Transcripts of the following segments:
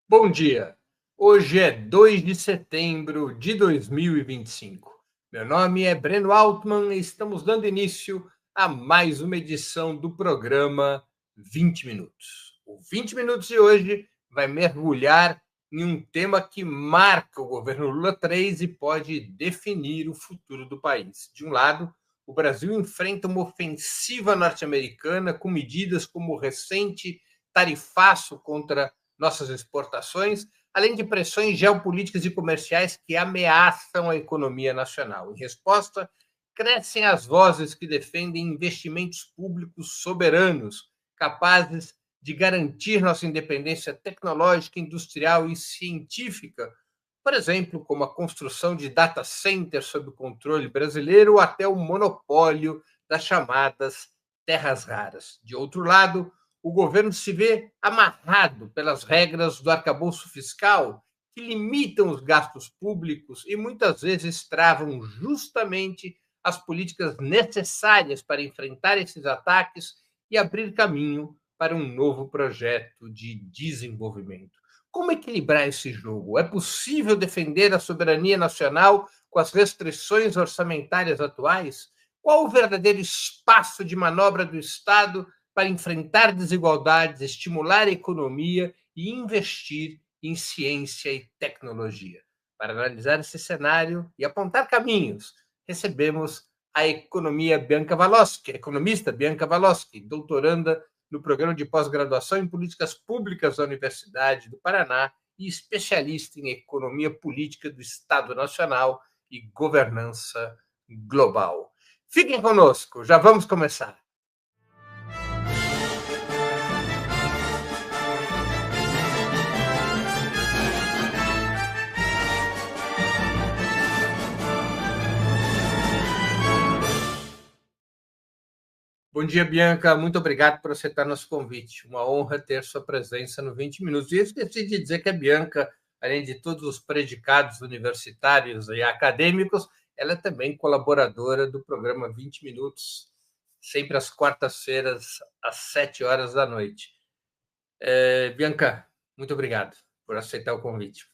Bom dia. Hoje é 2 de setembro de 2025. Meu nome é Breno Altman e estamos dando início a mais uma edição do programa 20 Minutos. O 20 Minutos de hoje vai mergulhar em um tema que marca o governo Lula 3 e pode definir o futuro do país. De um lado, o Brasil enfrenta uma ofensiva norte-americana com medidas como o recente tarifaço contra nossas exportações, além de pressões geopolíticas e comerciais que ameaçam a economia nacional. Em resposta, crescem as vozes que defendem investimentos públicos soberanos, capazes de garantir nossa independência tecnológica, industrial e científica, por exemplo, como a construção de data centers sob controle brasileiro ou até o monopólio das chamadas terras raras. De outro lado, o governo se vê amarrado pelas regras do arcabouço fiscal, que limitam os gastos públicos e muitas vezes travam justamente as políticas necessárias para enfrentar esses ataques e abrir caminho para um novo projeto de desenvolvimento. Como equilibrar esse jogo? É possível defender a soberania nacional com as restrições orçamentárias atuais? Qual o verdadeiro espaço de manobra do Estado para enfrentar desigualdades, estimular a economia e investir em ciência e tecnologia? Para analisar esse cenário e apontar caminhos, recebemos a economista Bianca Valosky, doutoranda no programa de pós-graduação em políticas públicas da Universidade do Paraná e especialista em economia política do Estado Nacional e governança global. Fiquem conosco, já vamos começar. Bom dia, Bianca. Muito obrigado por aceitar nosso convite. Uma honra ter sua presença no 20 Minutos. E eu esqueci de dizer que a Bianca, além de todos os predicados universitários e acadêmicos, ela é também colaboradora do programa 20 Minutos, sempre às quartas-feiras, às 7 horas da noite. Bianca, muito obrigado por aceitar o convite.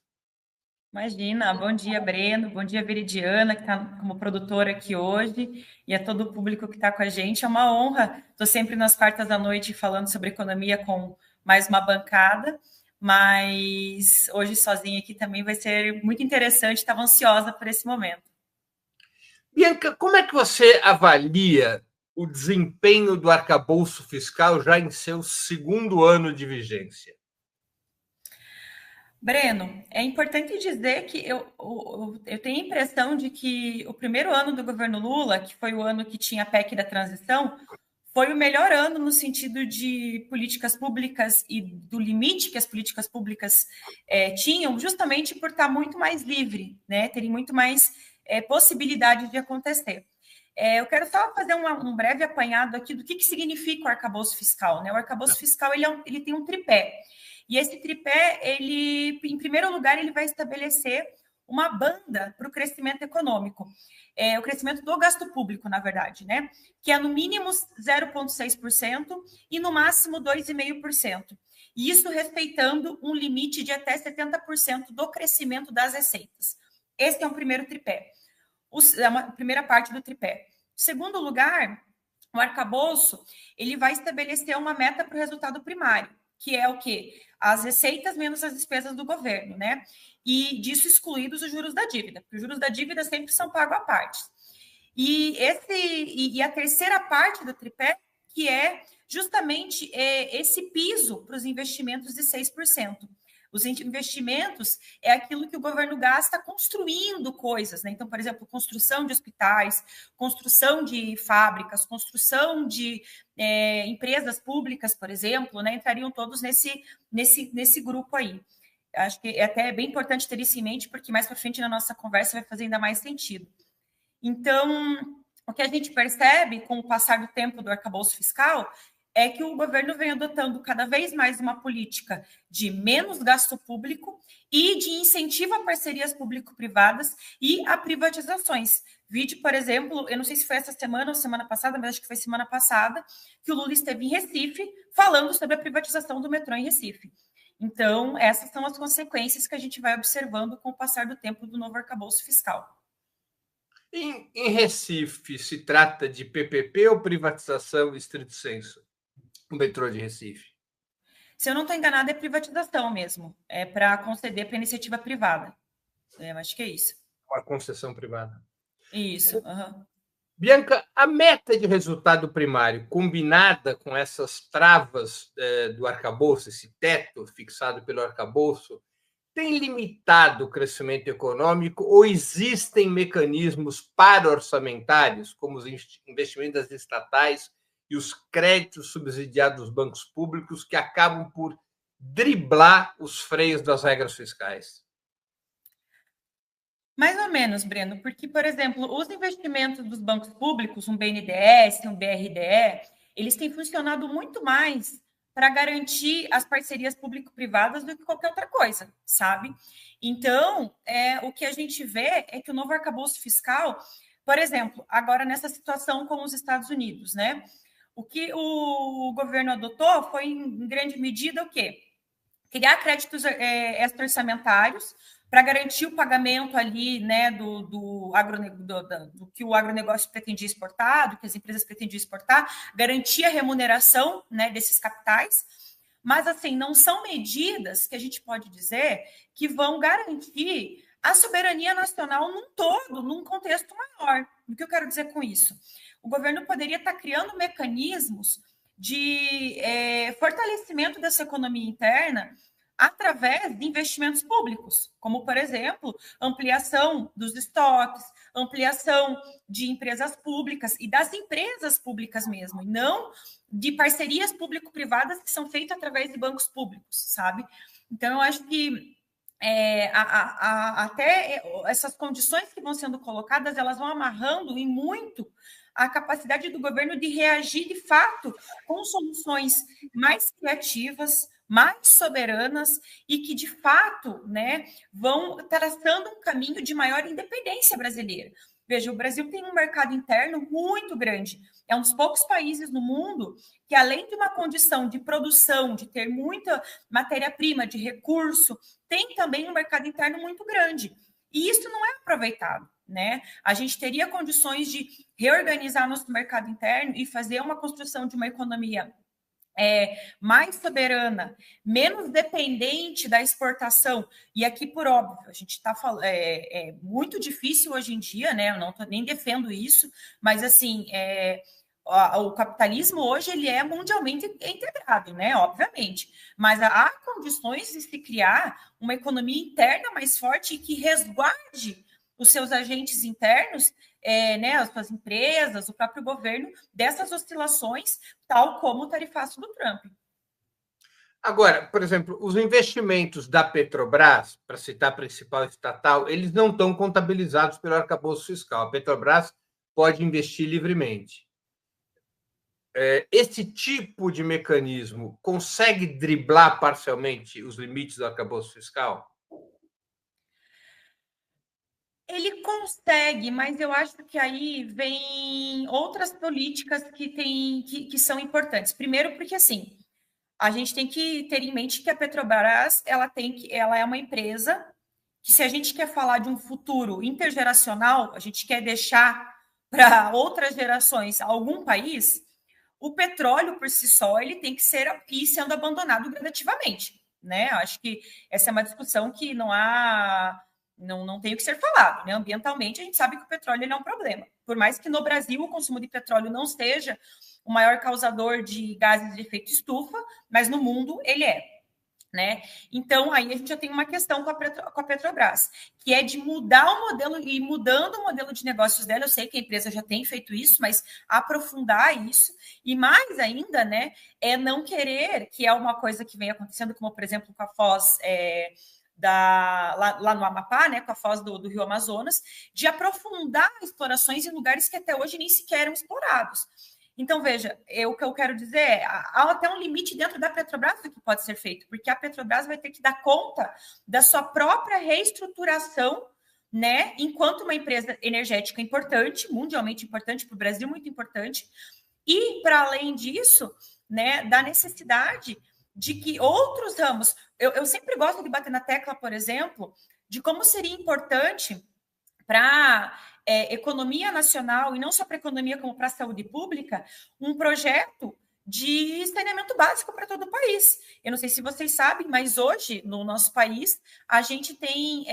Imagina, bom dia, Breno, bom dia, Veridiana, que está como produtora aqui hoje, e a todo o público que está com a gente. É uma honra, estou sempre nas quartas da noite falando sobre economia com mais uma bancada, mas hoje sozinha aqui também vai ser muito interessante, estava ansiosa por esse momento. Bianca, como é que você avalia o desempenho do arcabouço fiscal já em seu segundo ano de vigência? Breno, é importante dizer que eu tenho a impressão de que o primeiro ano do governo Lula, que foi o ano que tinha a PEC da transição, foi o melhor ano no sentido de políticas públicas e do limite que as políticas públicas tinham, justamente por estar muito mais livre, né? Terem muito mais possibilidade de acontecer. Eu quero só fazer um breve apanhado aqui do que significa o arcabouço fiscal, né? O arcabouço fiscal ele tem um tripé. E esse tripé, ele, em primeiro lugar, ele vai estabelecer uma banda para o crescimento econômico. O crescimento do gasto público, na verdade, né? Que é no mínimo 0,6% e no máximo 2,5%. E isso respeitando um limite de até 70% do crescimento das receitas. Esse é o primeiro tripé. A primeira parte do tripé. Segundo lugar, o arcabouço, ele vai estabelecer uma meta para o resultado primário, que é o quê? As receitas menos as despesas do governo, né? E disso excluídos os juros da dívida, porque os juros da dívida sempre são pagos à parte. E a terceira parte do tripé, que é justamente esse piso para os investimentos de 6%. Os investimentos é aquilo que o governo gasta construindo coisas, né? Então, por exemplo, construção de hospitais, construção de fábricas, construção de empresas públicas, por exemplo, né? Entrariam todos nesse grupo aí. Acho que é até bem importante ter isso em mente, porque mais para frente na nossa conversa vai fazer ainda mais sentido. Então, o que a gente percebe com o passar do tempo do arcabouço fiscal é que o governo vem adotando cada vez mais uma política de menos gasto público e de incentivo a parcerias público-privadas e a privatizações. Vídeo, por exemplo, eu não sei se foi essa semana ou semana passada, mas acho que foi semana passada, que o Lula esteve em Recife falando sobre a privatização do metrô em Recife. Então, essas são as consequências que a gente vai observando com o passar do tempo do novo arcabouço fiscal. Em Recife, se trata de PPP ou privatização estrito sensu? O metrô de Recife. Se eu não estou enganada, é privatização mesmo. É para conceder para iniciativa privada. Eu acho que é isso. Uma concessão privada. Isso. Uhum. Bianca, a meta de resultado primário, combinada com essas travas do arcabouço, esse teto fixado pelo arcabouço, tem limitado o crescimento econômico ou existem mecanismos para-orçamentários, como os investimentos estatais e os créditos subsidiados dos bancos públicos, que acabam por driblar os freios das regras fiscais? Mais ou menos, Breno, porque, por exemplo, os investimentos dos bancos públicos, um BNDES, um BRDE, eles têm funcionado muito mais para garantir as parcerias público-privadas do que qualquer outra coisa, sabe? Então, o que a gente vê é que o novo arcabouço fiscal, por exemplo, agora nessa situação com os Estados Unidos, né? O que o governo adotou foi, em grande medida, o quê? Criar créditos extra-orçamentários para garantir o pagamento ali, né, do que o agronegócio pretendia exportar, do que as empresas pretendiam exportar, garantir a remuneração, né, desses capitais, mas, assim, não são medidas que a gente pode dizer que vão garantir a soberania nacional num todo, num contexto maior. O que eu quero dizer com isso? O governo poderia estar criando mecanismos de fortalecimento dessa economia interna através de investimentos públicos, como, por exemplo, ampliação dos estoques, ampliação de empresas públicas e das empresas públicas mesmo, e não de parcerias público-privadas que são feitas através de bancos públicos, sabe? Então, eu acho que até essas condições que vão sendo colocadas, elas vão amarrando em muito a capacidade do governo de reagir de fato com soluções mais criativas, mais soberanas e que, de fato, né, vão traçando um caminho de maior independência brasileira. Veja, o Brasil tem um mercado interno muito grande. É um dos poucos países no mundo que, além de uma condição de produção, de ter muita matéria-prima, de recurso, tem também um mercado interno muito grande. E isso não é aproveitado, né? A gente teria condições de reorganizar nosso mercado interno e fazer uma construção de uma economia mais soberana, menos dependente da exportação. E aqui, por óbvio, a gente está falando, é muito difícil hoje em dia, né? Eu não nem defendo isso, mas assim, o capitalismo hoje ele é mundialmente integrado, né? Obviamente, mas há condições de se criar uma economia interna mais forte e que resguarde os seus agentes internos, né, as suas empresas, o próprio governo, dessas oscilações, tal como o tarifaço do Trump. Agora, por exemplo, os investimentos da Petrobras, para citar a principal estatal, eles não estão contabilizados pelo arcabouço fiscal. A Petrobras pode investir livremente. Esse tipo de mecanismo consegue driblar parcialmente os limites do arcabouço fiscal? Ele consegue, mas eu acho que aí vem outras políticas que são importantes. Primeiro, porque assim, a gente tem que ter em mente que a Petrobras ela é uma empresa que, se a gente quer falar de um futuro intergeracional, a gente quer deixar para outras gerações algum país, o petróleo por si só ele tem que ir sendo abandonado gradativamente, né? Acho que essa é uma discussão que não tem o que ser falado, né? Ambientalmente, a gente sabe que o petróleo ele é um problema. Por mais que no Brasil o consumo de petróleo não seja o maior causador de gases de efeito estufa, mas no mundo ele é, né? Então, aí a gente já tem uma questão com a Petrobras, que é de mudar o modelo e mudando o modelo de negócios dela. Eu sei que a empresa já tem feito isso, mas aprofundar isso e mais ainda, né, é não querer, que é uma coisa que vem acontecendo, como por exemplo com a Foz lá no Amapá, né, com a foz do Rio Amazonas, de aprofundar explorações em lugares que até hoje nem sequer eram explorados. Então, veja, o que eu quero dizer é, há até um limite dentro da Petrobras do que pode ser feito, porque a Petrobras vai ter que dar conta da sua própria reestruturação, né, enquanto uma empresa energética importante, mundialmente importante, para o Brasil muito importante, e, para além disso, né, da necessidade de que outros ramos... Eu sempre gosto de bater na tecla, por exemplo, de como seria importante para economia nacional, e não só para economia, como para a saúde pública, um projeto de saneamento básico para todo o país. Eu não sei se vocês sabem, mas hoje, no nosso país, a gente tem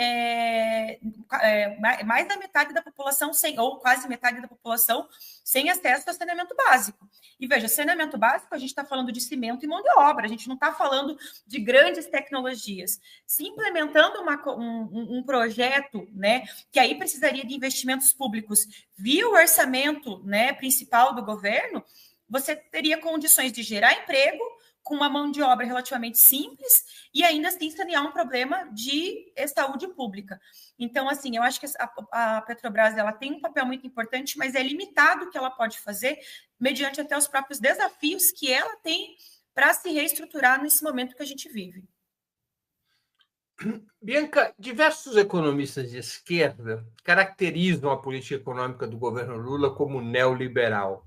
mais da metade da população, ou quase metade da população, sem acesso a saneamento básico. E veja, saneamento básico, a gente está falando de cimento e mão de obra, a gente não está falando de grandes tecnologias. Se implementando um projeto, né, que aí precisaria de investimentos públicos via o orçamento, né, principal do governo, você teria condições de gerar emprego com uma mão de obra relativamente simples e ainda assim sanear um problema de saúde pública. Então, assim, eu acho que a Petrobras ela tem um papel muito importante, mas é limitado o que ela pode fazer mediante até os próprios desafios que ela tem para se reestruturar nesse momento que a gente vive. Bianca, diversos economistas de esquerda caracterizam a política econômica do governo Lula como neoliberal.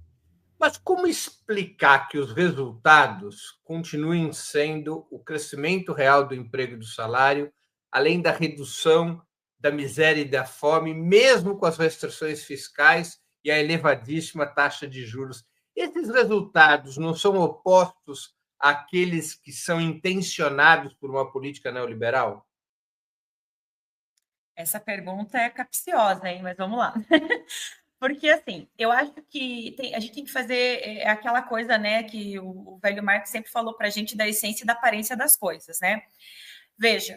Mas como explicar que os resultados continuem sendo o crescimento real do emprego e do salário, além da redução da miséria e da fome, mesmo com as restrições fiscais e a elevadíssima taxa de juros? Esses resultados não são opostos àqueles que são intencionados por uma política neoliberal? Essa pergunta é capciosa, hein? Mas vamos lá. Porque, assim, eu acho que a gente tem que fazer aquela coisa, né, que o velho Marx sempre falou para a gente da essência e da aparência das coisas, né? Veja,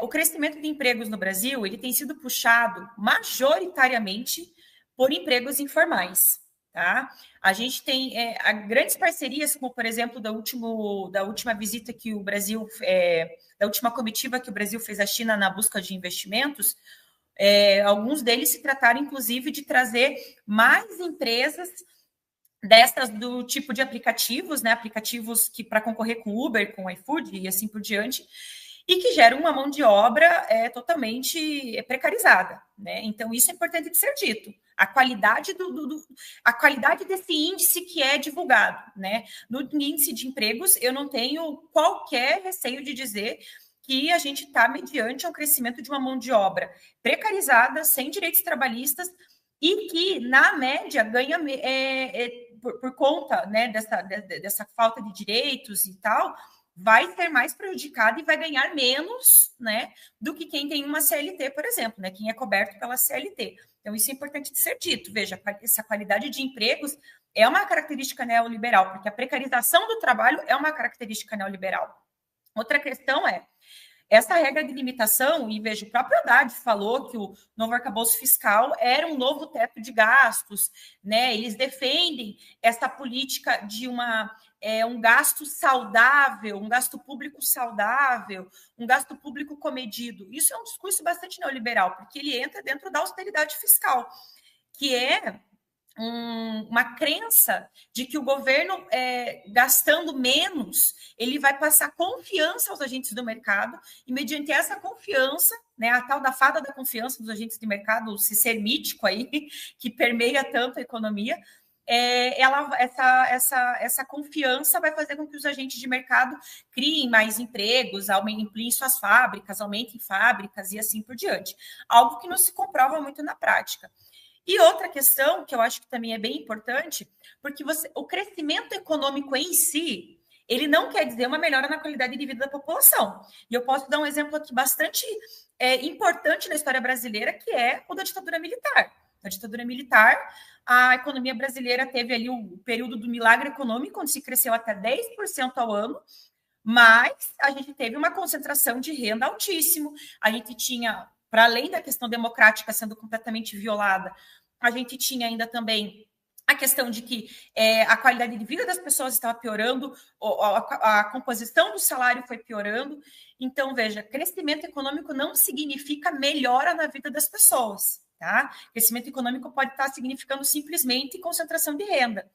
o crescimento de empregos no Brasil, ele tem sido puxado majoritariamente por empregos informais, tá? A gente tem grandes parcerias, como, por exemplo, da última visita que o Brasil, da última comitiva que o Brasil fez à China na busca de investimentos. Alguns deles se trataram, inclusive, de trazer mais empresas dessas do tipo de aplicativos, né? Aplicativos que para concorrer com Uber, com iFood e assim por diante, e que geram uma mão de obra totalmente precarizada, né? Então, isso é importante de ser dito. A qualidade a qualidade desse índice que é divulgado, né? No índice de empregos, eu não tenho qualquer receio de dizer que a gente está mediante um crescimento de uma mão de obra precarizada, sem direitos trabalhistas, e que, na média, ganha por conta, né, dessa falta de direitos e tal, vai ser mais prejudicado e vai ganhar menos, né, do que quem tem uma CLT, por exemplo, né, quem é coberto pela CLT. Então, isso é importante de ser dito. Veja, essa qualidade de empregos é uma característica neoliberal, porque a precarização do trabalho é uma característica neoliberal. Outra questão essa regra de limitação, e veja, o próprio Haddad falou que o novo arcabouço fiscal era um novo teto de gastos, né? Eles defendem essa política de um gasto saudável, um gasto público saudável, um gasto público comedido. Isso é um discurso bastante neoliberal, porque ele entra dentro da austeridade fiscal, que é uma crença de que o governo, gastando menos, ele vai passar confiança aos agentes do mercado, e mediante essa confiança, né, a tal da fada da confiança dos agentes de mercado, esse ser mítico aí, que permeia tanto a economia, essa confiança vai fazer com que os agentes de mercado criem mais empregos, ampliem suas fábricas, aumentem fábricas e assim por diante. Algo que não se comprova muito na prática. E outra questão, que eu acho que também é bem importante, porque o crescimento econômico em si, ele não quer dizer uma melhora na qualidade de vida da população. E eu posso dar um exemplo aqui bastante importante na história brasileira, que é o da ditadura militar. Na ditadura militar, a economia brasileira teve ali o período do milagre econômico, onde se cresceu até 10% ao ano, mas a gente teve uma concentração de renda altíssimo, a gente tinha, para além da questão democrática sendo completamente violada, a gente tinha ainda também a questão de que a qualidade de vida das pessoas estava piorando, a composição do salário foi piorando. Então, veja, crescimento econômico não significa melhora na vida das pessoas. Tá? Crescimento econômico pode estar significando simplesmente concentração de renda.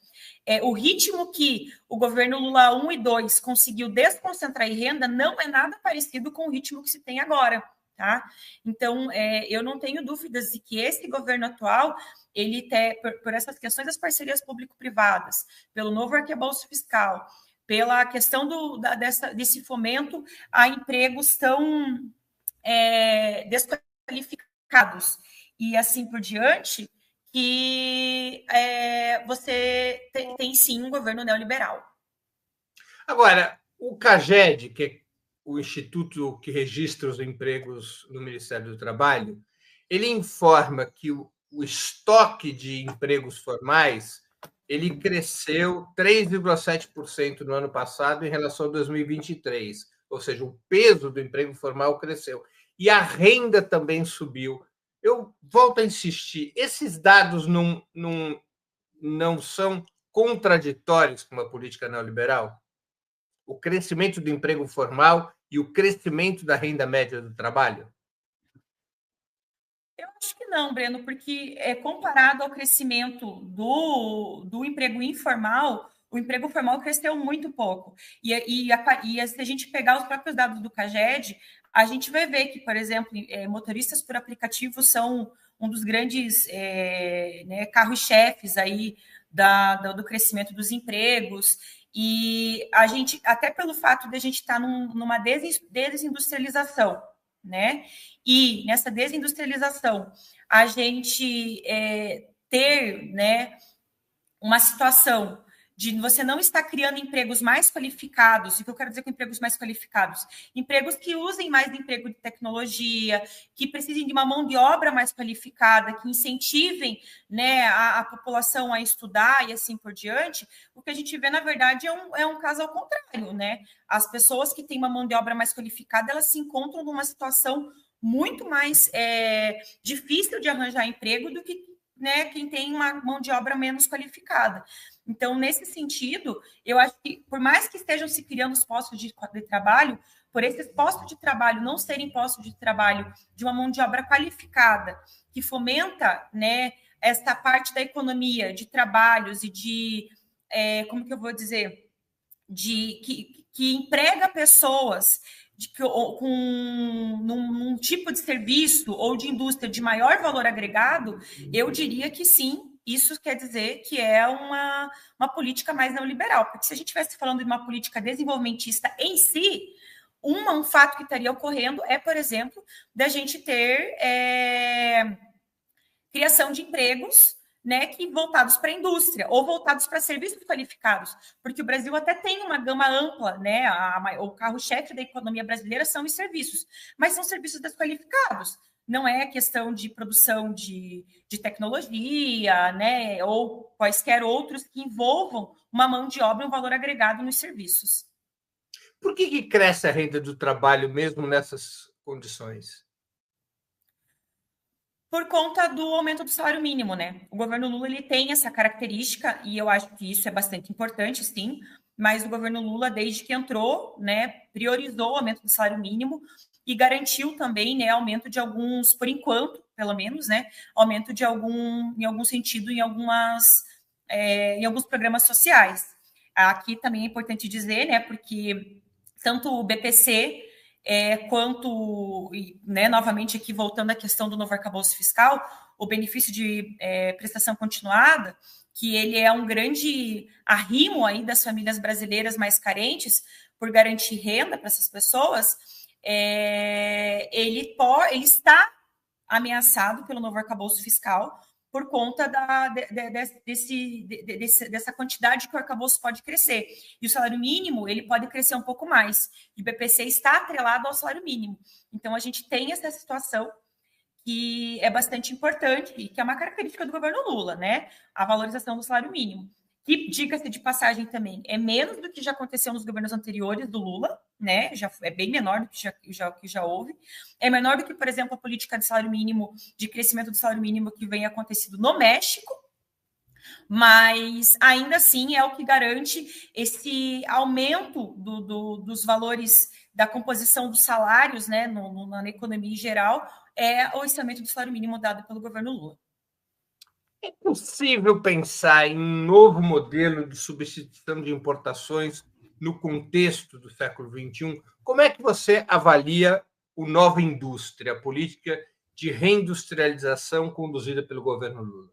O ritmo que o governo Lula 1 e 2 conseguiu desconcentrar em renda não é nada parecido com o ritmo que se tem agora. Tá? Então, eu não tenho dúvidas de que esse governo atual, ele tem, por essas questões das parcerias público-privadas, pelo novo arcabouço fiscal, pela questão desse fomento a empregos tão desqualificados e assim por diante, que você tem sim um governo neoliberal. Agora, o CAGED, que é o instituto que registra os empregos no Ministério do Trabalho, ele informa que o estoque de empregos formais ele cresceu 3,7% no ano passado em relação a 2023, ou seja, o peso do emprego formal cresceu. E a renda também subiu. Eu volto a insistir, esses dados não são contraditórios com uma política neoliberal? O crescimento do emprego formal e o crescimento da renda média do trabalho? Eu acho que não, Breno, porque comparado ao crescimento do emprego informal, o emprego formal cresceu muito pouco. E se a gente pegar os próprios dados do CAGED, a gente vai ver que, por exemplo, motoristas por aplicativo são um dos grandes carros-chefes aí do crescimento dos empregos. E a gente, até pelo fato de a gente estar numa desindustrialização, né? E nessa desindustrialização, a gente ter, né, uma situação de você não estar criando empregos mais qualificados. O que eu quero dizer com empregos mais qualificados? Empregos que usem mais de emprego de tecnologia, que precisem de uma mão de obra mais qualificada, que incentivem, né, a população a estudar e assim por diante. O que a gente vê, na verdade, é um caso ao contrário, né? As pessoas que têm uma mão de obra mais qualificada, elas se encontram numa situação muito mais difícil de arranjar emprego do que, né, quem tem uma mão de obra menos qualificada. Então, nesse sentido, eu acho que, por mais que estejam se criando os postos de trabalho, por esses postos de trabalho não serem postos de trabalho de uma mão de obra qualificada, que fomenta, né, esta parte da economia, de trabalhos e de, como que eu vou dizer, que emprega pessoas num tipo de serviço ou de indústria de maior valor agregado, eu diria que sim, isso quer dizer que é uma política mais neoliberal, porque se a gente estivesse falando de uma política desenvolvimentista em si, um fato que estaria ocorrendo é, por exemplo, da gente ter criação de empregos, né, que voltados para a indústria ou voltados para serviços qualificados, porque o Brasil até tem uma gama ampla, né, o carro-chefe da economia brasileira são os serviços, mas são serviços desqualificados, não é questão de produção de tecnologia, né, ou quaisquer outros que envolvam uma mão de obra e um valor agregado nos serviços. Por que cresce a renda do trabalho mesmo nessas condições? Por conta do aumento do salário mínimo, né? O governo Lula ele tem essa característica e eu acho que isso é bastante importante, sim. Mas o governo Lula, desde que entrou, né, priorizou o aumento do salário mínimo e garantiu também, né, aumento de alguns, por enquanto, pelo menos, né, aumento em algum sentido em alguns programas sociais. Aqui também é importante dizer, né, porque tanto o BPC quanto, né, novamente aqui voltando à questão do novo arcabouço fiscal, o benefício de prestação continuada, que ele é um grande arrimo aí das famílias brasileiras mais carentes por garantir renda para essas pessoas, ele está ameaçado pelo novo arcabouço fiscal por conta dessa quantidade que o arcabouço pode crescer. E o salário mínimo, ele pode crescer um pouco mais. E o BPC está atrelado ao salário mínimo. Então, a gente tem essa situação que é bastante importante e que é uma característica do governo Lula, né? A valorização do salário mínimo. Que, diga-se de passagem também, é menos do que já aconteceu nos governos anteriores do Lula, né? Já é bem menor do que já houve. É menor do que, por exemplo, a política de salário mínimo, de crescimento do salário mínimo que vem acontecido no México, mas ainda assim é o que garante esse aumento dos valores da composição dos salários, né, na economia em geral, esse aumento do salário mínimo dado pelo governo Lula. É possível pensar em um novo modelo de substituição de importações no contexto do século XXI? Como é que você avalia o Nova Indústria, a política de reindustrialização conduzida pelo governo Lula?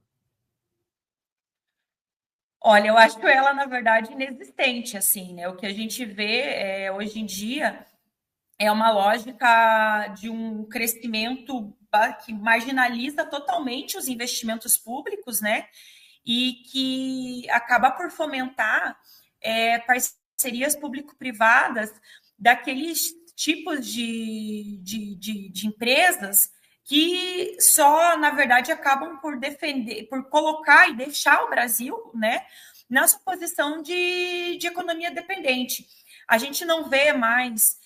Olha, eu acho ela, na verdade, inexistente, assim, né? O que a gente vê hoje em dia é uma lógica de um crescimento que marginaliza totalmente os investimentos públicos, né? E que acaba por fomentar parcerias público-privadas daqueles tipos de empresas que só, na verdade, acabam por defender, por colocar e deixar o Brasil, né, na sua posição de economia dependente. A gente não vê mais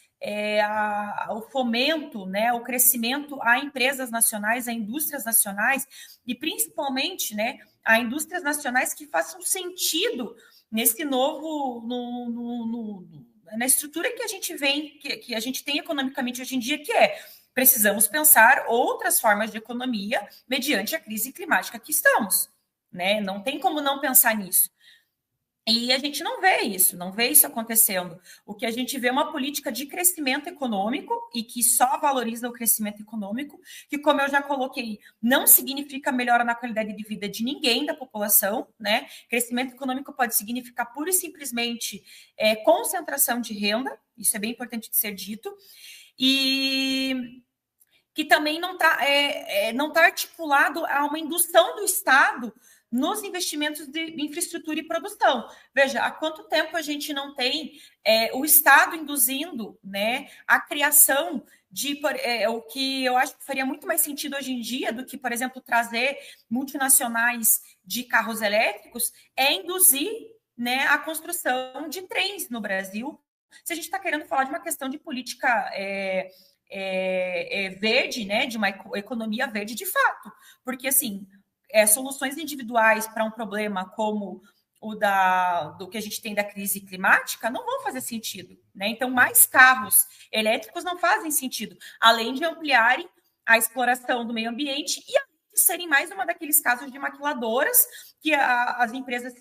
o fomento, né, o crescimento a empresas nacionais, a indústrias nacionais e principalmente, né, a indústrias nacionais que façam sentido nesse novo, na estrutura que a gente vem, que a gente tem economicamente hoje em dia, que precisamos pensar outras formas de economia mediante a crise climática que estamos, né? Não tem como não pensar nisso. E a gente não vê isso, não vê isso acontecendo. O que a gente vê é uma política de crescimento econômico e que só valoriza o crescimento econômico, que, como eu já coloquei, não significa melhora na qualidade de vida de ninguém da população, né? Crescimento econômico pode significar pura e simplesmente concentração de renda, isso é bem importante de ser dito, e que também não tá articulado a uma indução do Estado nos investimentos de infraestrutura e produção. Veja, há quanto tempo a gente não tem o Estado induzindo, né, a criação de o que eu acho que faria muito mais sentido hoje em dia do que, por exemplo, trazer multinacionais de carros elétricos, induzir, né, a construção de trens no Brasil. Se a gente está querendo falar de uma questão de política verde, né, de uma economia verde de fato, porque assim, soluções individuais para um problema como do que a gente tem da crise climática não vão fazer sentido, né? Então, mais carros elétricos não fazem sentido, além de ampliarem a exploração do meio ambiente e de serem mais uma daqueles casos de maquiladoras que as empresas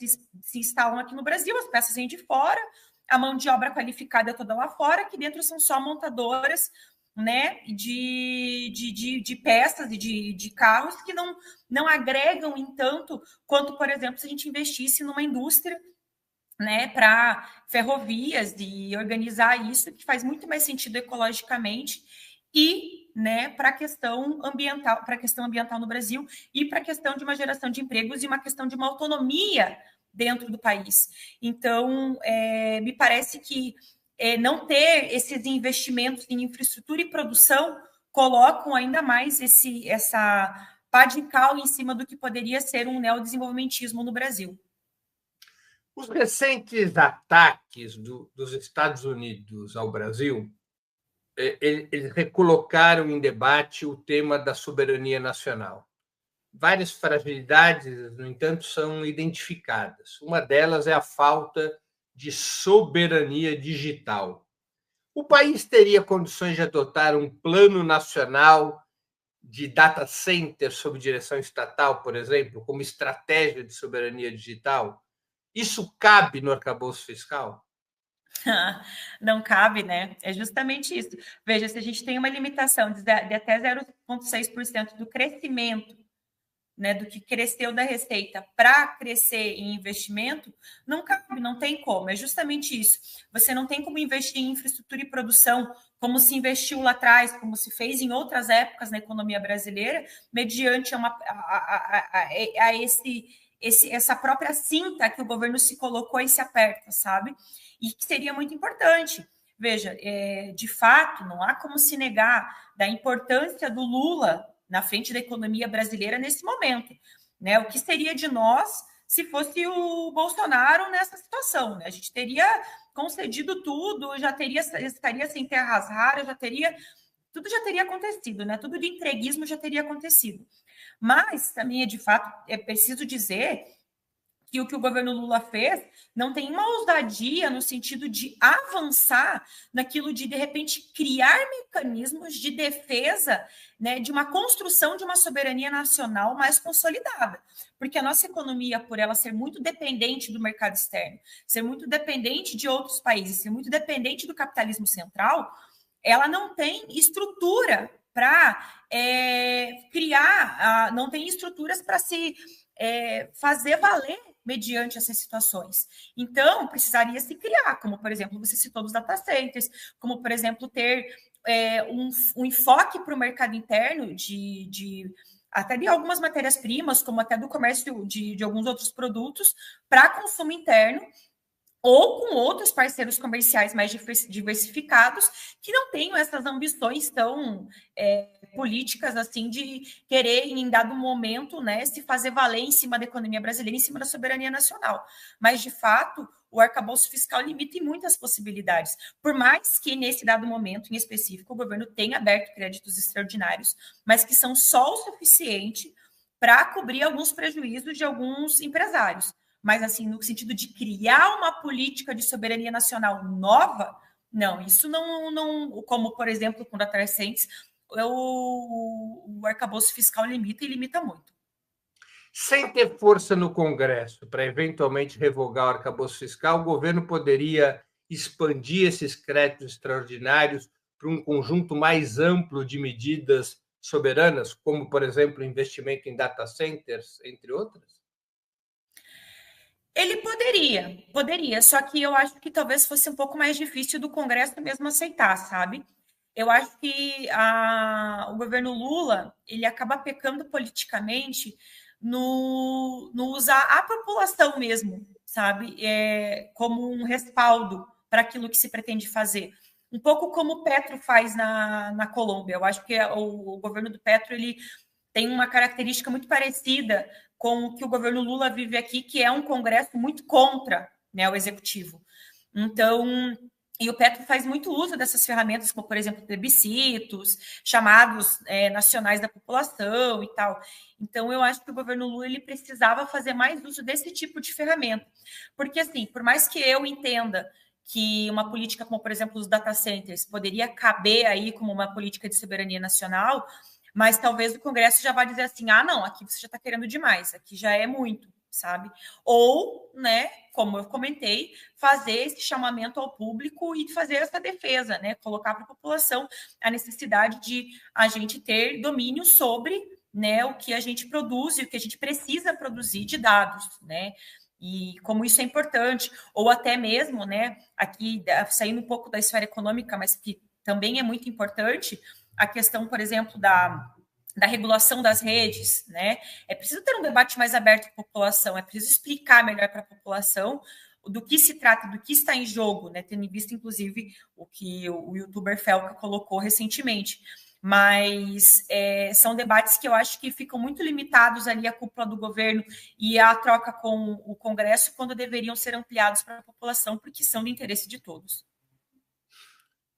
se instalam aqui no Brasil, as peças vêm de fora, a mão de obra qualificada é toda lá fora, que dentro são só montadoras, né, de peças e de carros que não agregam em tanto quanto, por exemplo, se a gente investisse numa indústria, né, para ferrovias e organizar isso, que faz muito mais sentido ecologicamente e, né, para a questão ambiental no Brasil e para a questão de uma geração de empregos e uma questão de uma autonomia dentro do país. Então, me parece que não ter esses investimentos em infraestrutura e produção colocam ainda mais essa pá de cal em cima do que poderia ser um neodesenvolvimentismo no Brasil. Os recentes ataques dos Estados Unidos ao Brasil, eles recolocaram em debate o tema da soberania nacional. Várias fragilidades, no entanto, são identificadas. Uma delas é a falta de soberania digital. O país teria condições de adotar um plano nacional de data center sob direção estatal, por exemplo, como estratégia de soberania digital? Isso cabe no arcabouço fiscal? Não cabe, né? É justamente isso. Veja, se a gente tem uma limitação de até 0,6% do crescimento, né, do que cresceu da receita para crescer em investimento, não cabe, não tem como. É justamente isso. Você não tem como investir em infraestrutura e produção como se investiu lá atrás, como se fez em outras épocas na economia brasileira, mediante essa própria cinta que o governo se colocou e se aperta, sabe? E que seria muito importante. Veja, de fato, não há como se negar da importância do Lula na frente da economia brasileira nesse momento, né? O que seria de nós se fosse o Bolsonaro nessa situação, né? A gente teria concedido tudo, estaria sem terras raras, tudo já teria acontecido, né? Tudo de entreguismo já teria acontecido. Mas também de fato é preciso dizer que o governo Lula fez não tem uma ousadia no sentido de avançar naquilo de repente, criar mecanismos de defesa, né, de uma construção de uma soberania nacional mais consolidada. Porque a nossa economia, por ela ser muito dependente do mercado externo, ser muito dependente de outros países, ser muito dependente do capitalismo central, ela não tem estrutura para criar, não tem estruturas para se fazer valer mediante essas situações. Então, precisaria se criar, como, por exemplo, você citou dos data centers, como, por exemplo, ter um enfoque para o mercado interno até de algumas matérias-primas, como até do comércio de alguns outros produtos, para consumo interno, ou com outros parceiros comerciais mais diversificados, que não tenham essas ambições tão políticas assim de querer, em dado momento, né, se fazer valer em cima da economia brasileira, em cima da soberania nacional. Mas, de fato, o arcabouço fiscal limita em muitas possibilidades. Por mais que, nesse dado momento, em específico, o governo tenha aberto créditos extraordinários, mas que são só o suficiente para cobrir alguns prejuízos de alguns empresários. Mas, assim, no sentido de criar uma política de soberania nacional nova, não, isso não como, por exemplo, com data centers, o arcabouço fiscal limita e limita muito. Sem ter força no Congresso para eventualmente revogar o arcabouço fiscal, o governo poderia expandir esses créditos extraordinários para um conjunto mais amplo de medidas soberanas, como, por exemplo, investimento em data centers, entre outras? Ele poderia, só que eu acho que talvez fosse um pouco mais difícil do Congresso mesmo aceitar, sabe? Eu acho que o governo Lula, ele acaba pecando politicamente no usar a população mesmo, sabe? Como um respaldo para aquilo que se pretende fazer. Um pouco como o Petro faz na Colômbia. Eu acho que o governo do Petro, ele tem uma característica muito parecida com o que o governo Lula vive aqui, que é um Congresso muito contra, né, o executivo. Então, e o Petro faz muito uso dessas ferramentas, como, por exemplo, plebiscitos, chamados nacionais da população e tal. Então, eu acho que o governo Lula ele precisava fazer mais uso desse tipo de ferramenta. Porque, assim, por mais que eu entenda que uma política como, por exemplo, os data centers poderia caber aí como uma política de soberania nacional, mas talvez o Congresso já vá dizer assim, não, aqui você já está querendo demais, aqui já é muito, sabe? Ou, né, como eu comentei, fazer esse chamamento ao público e fazer essa defesa, né? Colocar para a população a necessidade de a gente ter domínio sobre, né, o que a gente produz e o que a gente precisa produzir de dados, né? E como isso é importante, ou até mesmo, né, aqui saindo um pouco da esfera econômica, mas que também é muito importante, a questão, por exemplo, da regulação das redes, né? É preciso ter um debate mais aberto com a população, é preciso explicar melhor para a população do que se trata, do que está em jogo, né? Tendo em vista, inclusive, o que o youtuber Felca colocou recentemente. Mas são debates que eu acho que ficam muito limitados ali à cúpula do governo e à troca com o Congresso, quando deveriam ser ampliados para a população, porque são do interesse de todos.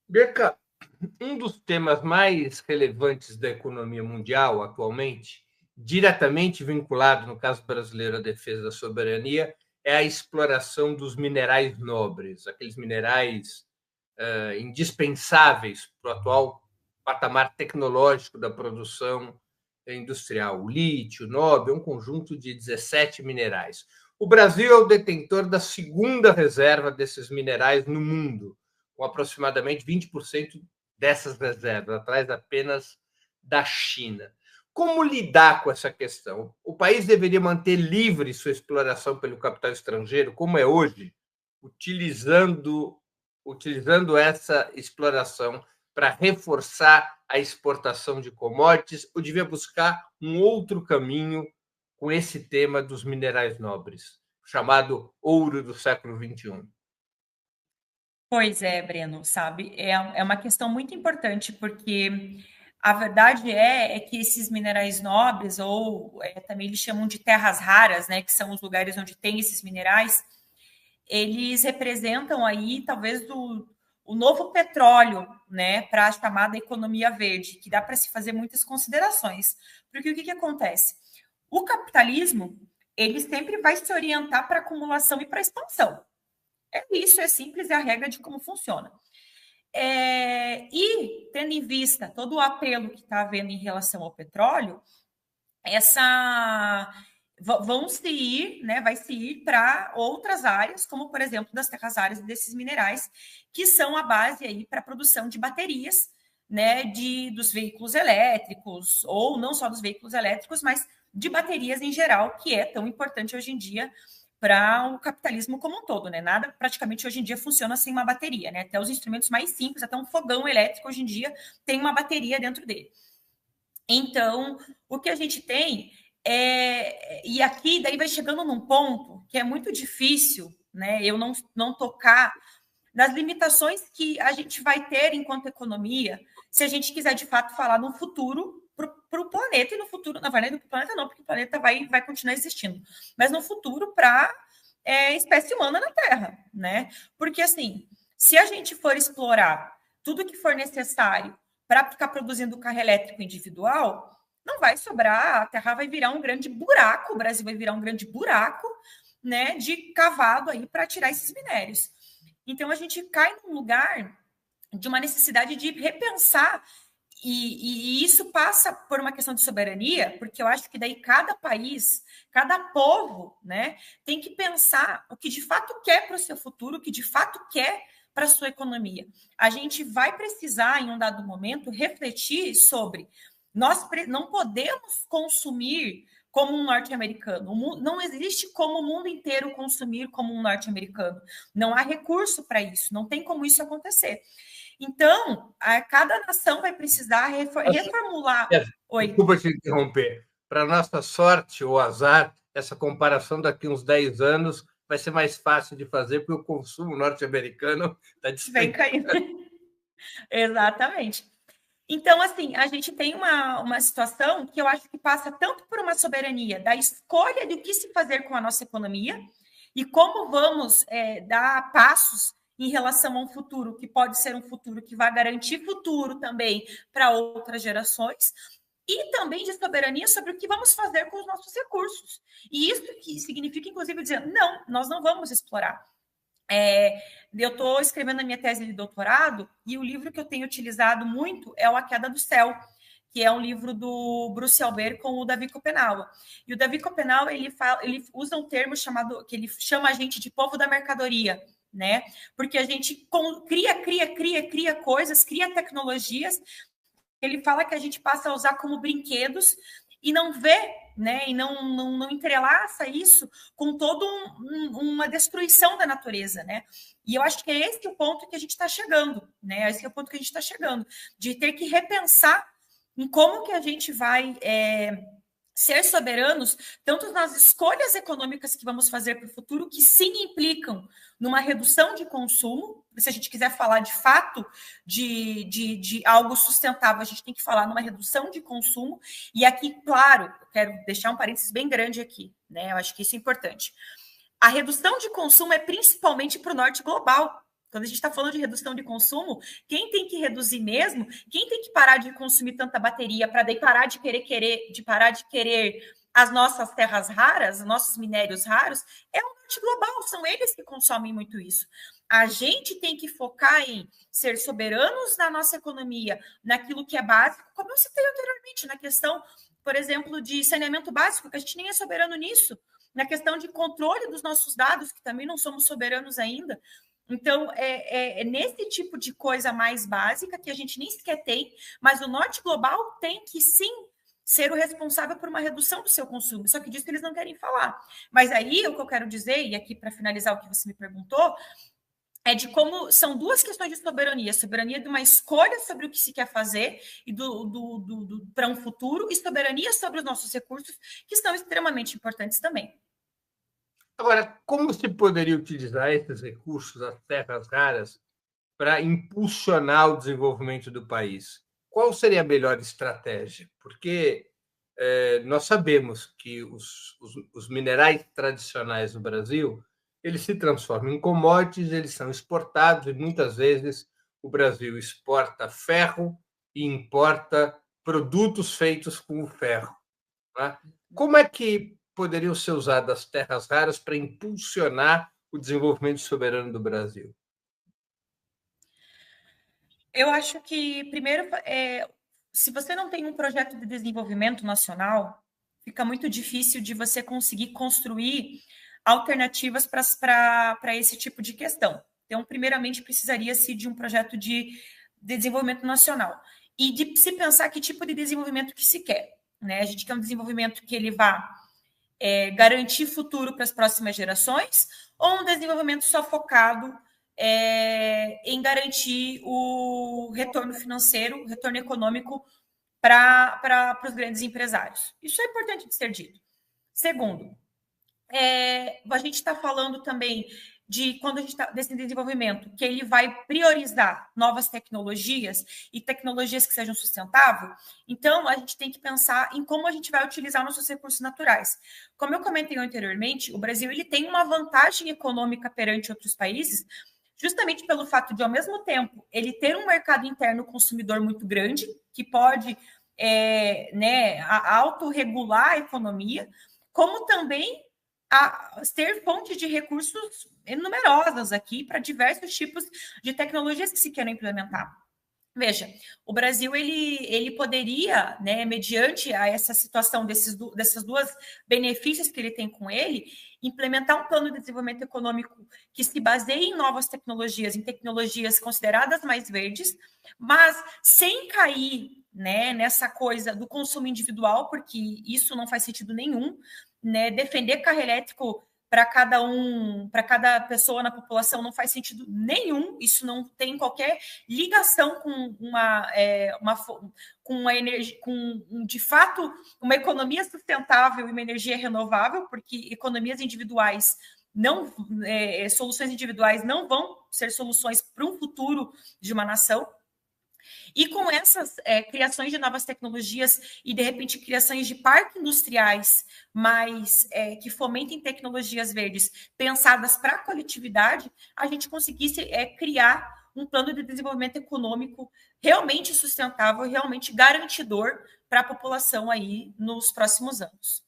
Beca, um dos temas mais relevantes da economia mundial atualmente, diretamente vinculado, no caso brasileiro, à defesa da soberania, é a exploração dos minerais nobres, aqueles minerais indispensáveis para o atual patamar tecnológico da produção industrial. O lítio, o nóbio, um conjunto de 17 minerais. O Brasil é o detentor da segunda reserva desses minerais no mundo, com aproximadamente 20% dessas reservas, atrás apenas da China. Como lidar com essa questão? O país deveria manter livre sua exploração pelo capital estrangeiro, como é hoje, utilizando essa exploração para reforçar a exportação de commodities, ou devia buscar um outro caminho com esse tema dos minerais nobres, chamado ouro do século XXI? Pois é, Breno, sabe? É uma questão muito importante, porque a verdade é que esses minerais nobres, ou também eles chamam de terras raras, né? Que são os lugares onde tem esses minerais, eles representam aí talvez o novo petróleo, né? Para a chamada economia verde, que dá para se fazer muitas considerações. Porque o que acontece? O capitalismo, ele sempre vai se orientar para acumulação e para expansão. Isso é simples, é a regra de como funciona. E, tendo em vista todo o apelo que está havendo em relação ao petróleo, vai se ir para outras áreas, como, por exemplo, das terras raras desses minerais, que são a base aí para a produção de baterias, né, dos veículos elétricos, ou não só dos veículos elétricos, mas de baterias em geral, que é tão importante hoje em dia para o capitalismo como um todo, né? Nada praticamente hoje em dia funciona sem uma bateria, né? Até os instrumentos mais simples, até um fogão elétrico hoje em dia tem uma bateria dentro dele. Então, o que a gente tem e aqui daí vai chegando num ponto que é muito difícil, né? Eu não tocar nas limitações que a gente vai ter enquanto economia, se a gente quiser de fato falar no futuro para o planeta, e no futuro, na verdade, para o planeta não, porque o planeta vai continuar existindo, mas no futuro para espécie humana na Terra, né? Porque assim, se a gente for explorar tudo que for necessário para ficar produzindo carro elétrico individual, não vai sobrar, a Terra vai virar um grande buraco, o Brasil vai virar um grande buraco, né, de cavado aí para tirar esses minérios. Então a gente cai num lugar de uma necessidade de repensar, e isso passa por uma questão de soberania, porque eu acho que daí cada país, cada povo, né, tem que pensar o que de fato quer para o seu futuro, o que de fato quer para a sua economia. A gente vai precisar, em um dado momento, refletir sobre nós não podemos consumir como um norte-americano. Não existe como o mundo inteiro consumir como um norte-americano. Não há recurso para isso, não tem como isso acontecer. Então, cada nação vai precisar reformular. Desculpa te interromper. Para nossa sorte ou azar, essa comparação daqui a uns 10 anos vai ser mais fácil de fazer, porque o consumo norte-americano está despencando. Exatamente. Então, assim, a gente tem uma situação que eu acho que passa tanto por uma soberania da escolha do que se fazer com a nossa economia e como vamos dar passos em relação a um futuro que pode ser um futuro que vai garantir futuro também para outras gerações, e também de soberania sobre o que vamos fazer com os nossos recursos. E isso que significa, inclusive, dizer, não, nós não vamos explorar. Eu estou escrevendo a minha tese de doutorado e o livro que eu tenho utilizado muito é o A Queda do Céu, que é um livro do Bruce Albert com o Davi Copenaua. E o Davi Copenaua, ele usa um termo chamado, que ele chama a gente de povo da mercadoria, né? Porque a gente cria coisas, cria tecnologias. Ele fala que a gente passa a usar como brinquedos e não vê, né, e não entrelaça isso com toda uma destruição da natureza, né? E eu acho que é esse o ponto que a gente está chegando, né? Esse é o ponto que a gente está chegando, de ter que repensar em como que a gente vai ser soberanos, tanto nas escolhas econômicas que vamos fazer para o futuro, que sim implicam numa redução de consumo. Se a gente quiser falar de fato de algo sustentável, a gente tem que falar numa redução de consumo. E aqui, claro, eu quero deixar um parênteses bem grande aqui, né? Eu acho que isso é importante. A redução de consumo é principalmente para o norte global. Quando a gente está falando de redução de consumo, quem tem que reduzir mesmo, quem tem que parar de consumir tanta bateria para daí parar de querer as nossas terras raras, os nossos minérios raros, é o norte global, são eles que consomem muito isso. A gente tem que focar em ser soberanos na nossa economia, naquilo que é básico, como eu citei anteriormente, na questão, por exemplo, de saneamento básico, que a gente nem é soberano nisso, na questão de controle dos nossos dados, que também não somos soberanos ainda. Então, é nesse tipo de coisa mais básica que a gente nem sequer tem, mas o norte global tem que, sim, ser o responsável por uma redução do seu consumo. Só que disso eles não querem falar. Mas aí, o que eu quero dizer, e aqui para finalizar o que você me perguntou, é de como são duas questões de soberania. Soberania de uma escolha sobre o que se quer fazer e para um futuro, e soberania sobre os nossos recursos, que são extremamente importantes também. Agora, como se poderia utilizar esses recursos, as terras raras, para impulsionar o desenvolvimento do país? Qual seria a melhor estratégia? Porque nós sabemos que os minerais tradicionais no Brasil, eles se transformam em commodities, eles são exportados e muitas vezes o Brasil exporta ferro e importa produtos feitos com o ferro. Né? Como é que poderiam ser usadas as terras raras para impulsionar o desenvolvimento soberano do Brasil? Eu acho que, primeiro, se você não tem um projeto de desenvolvimento nacional, fica muito difícil de você conseguir construir alternativas para esse tipo de questão. Então, primeiramente, precisaria-se de um projeto de desenvolvimento nacional e de se pensar que tipo de desenvolvimento que se quer. Né? A gente quer um desenvolvimento que ele vá garantir futuro para as próximas gerações, ou um desenvolvimento só focado em garantir o retorno financeiro, o retorno econômico para os grandes empresários. Isso é importante de ser dito. Segundo, a gente está falando também de quando a gente está desse desenvolvimento, que ele vai priorizar novas tecnologias e tecnologias que sejam sustentáveis. Então, a gente tem que pensar em como a gente vai utilizar nossos recursos naturais. Como eu comentei anteriormente, o Brasil ele tem uma vantagem econômica perante outros países, justamente pelo fato de, ao mesmo tempo, ele ter um mercado interno consumidor muito grande, que pode autorregular a economia, como também ter fontes de recursos numerosas aqui para diversos tipos de tecnologias que se queiram implementar. Veja, o Brasil ele poderia, mediante a essa situação dessas duas benefícios que ele tem com ele, implementar um plano de desenvolvimento econômico que se baseie em novas tecnologias, em tecnologias consideradas mais verdes, mas sem cair, nessa coisa do consumo individual, porque isso não faz sentido nenhum, defender carro elétrico para cada pessoa na população não faz sentido nenhum, isso não tem qualquer ligação com uma energia, de fato, uma economia sustentável e uma energia renovável, porque economias individuais soluções individuais não vão ser soluções para um futuro de uma nação. E com essas criações de novas tecnologias e, de repente, criações de parques industriais, mas que fomentem tecnologias verdes pensadas para a coletividade, a gente conseguisse criar um plano de desenvolvimento econômico realmente sustentável, realmente garantidor para a população aí nos próximos anos.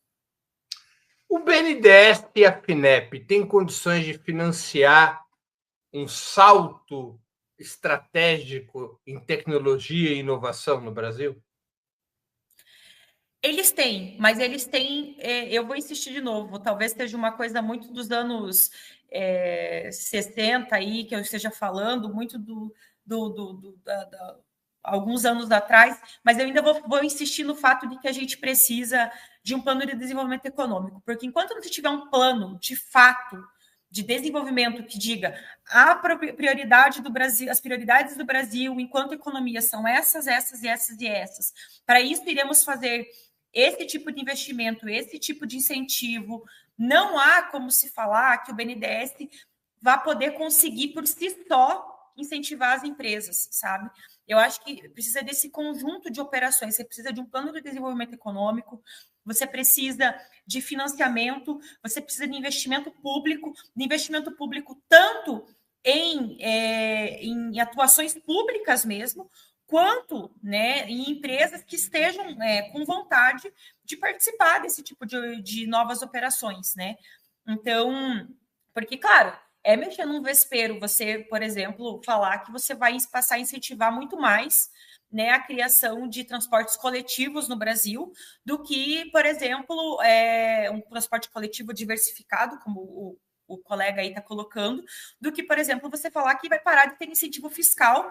O BNDES e a FINEP têm condições de financiar um salto estratégico em tecnologia e inovação no Brasil? Eles têm, mas eles têm, eu vou insistir de novo, talvez seja uma coisa muito dos anos 60 aí, que eu esteja falando, muito alguns anos atrás, mas eu ainda vou insistir no fato de que a gente precisa de um plano de desenvolvimento econômico, porque enquanto não se tiver um plano de fato de desenvolvimento que diga a prioridade do Brasil, as prioridades do Brasil enquanto economia são essas, essas e essas e essas. Para isso, iremos fazer esse tipo de investimento, esse tipo de incentivo. Não há como se falar que o BNDES vai poder conseguir por si só incentivar as empresas, sabe? Eu acho que precisa desse conjunto de operações, você precisa de um plano de desenvolvimento econômico, você precisa de financiamento, você precisa de investimento público tanto em atuações públicas mesmo, quanto em empresas que estejam com vontade de participar desse tipo de novas operações, né? Então, porque, claro, mexer num vespeiro, você, por exemplo, falar que você vai passar a incentivar muito mais a criação de transportes coletivos no Brasil do que, por exemplo, um transporte coletivo diversificado, como o colega aí está colocando, do que, por exemplo, você falar que vai parar de ter incentivo fiscal.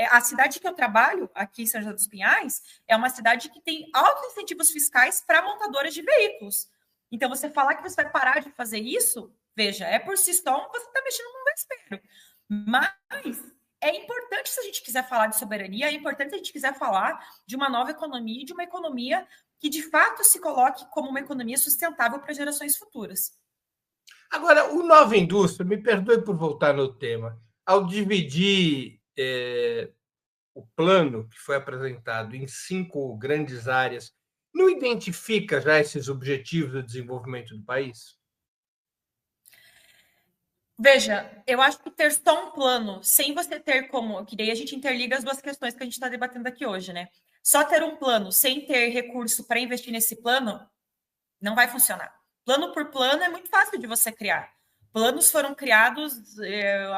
A cidade que eu trabalho, aqui em São José dos Pinhais, é uma cidade que tem altos incentivos fiscais para montadoras de veículos. Então, você falar que você vai parar de fazer isso, veja, por si só, você está mexendo num vespeiro. Mas é importante, se a gente quiser falar de soberania, é importante se a gente quiser falar de uma nova economia e de uma economia que, de fato, se coloque como uma economia sustentável para gerações futuras. Agora, o Nova Indústria, me perdoe por voltar no tema, ao dividir o plano que foi apresentado em 5 grandes áreas, não identifica já esses objetivos do desenvolvimento do país? Veja, eu acho que ter só um plano, sem você ter como, que daí a gente interliga as duas questões que a gente está debatendo aqui hoje, né? Só ter um plano, sem ter recurso para investir nesse plano, não vai funcionar. Plano por plano é muito fácil de você criar. Planos foram criados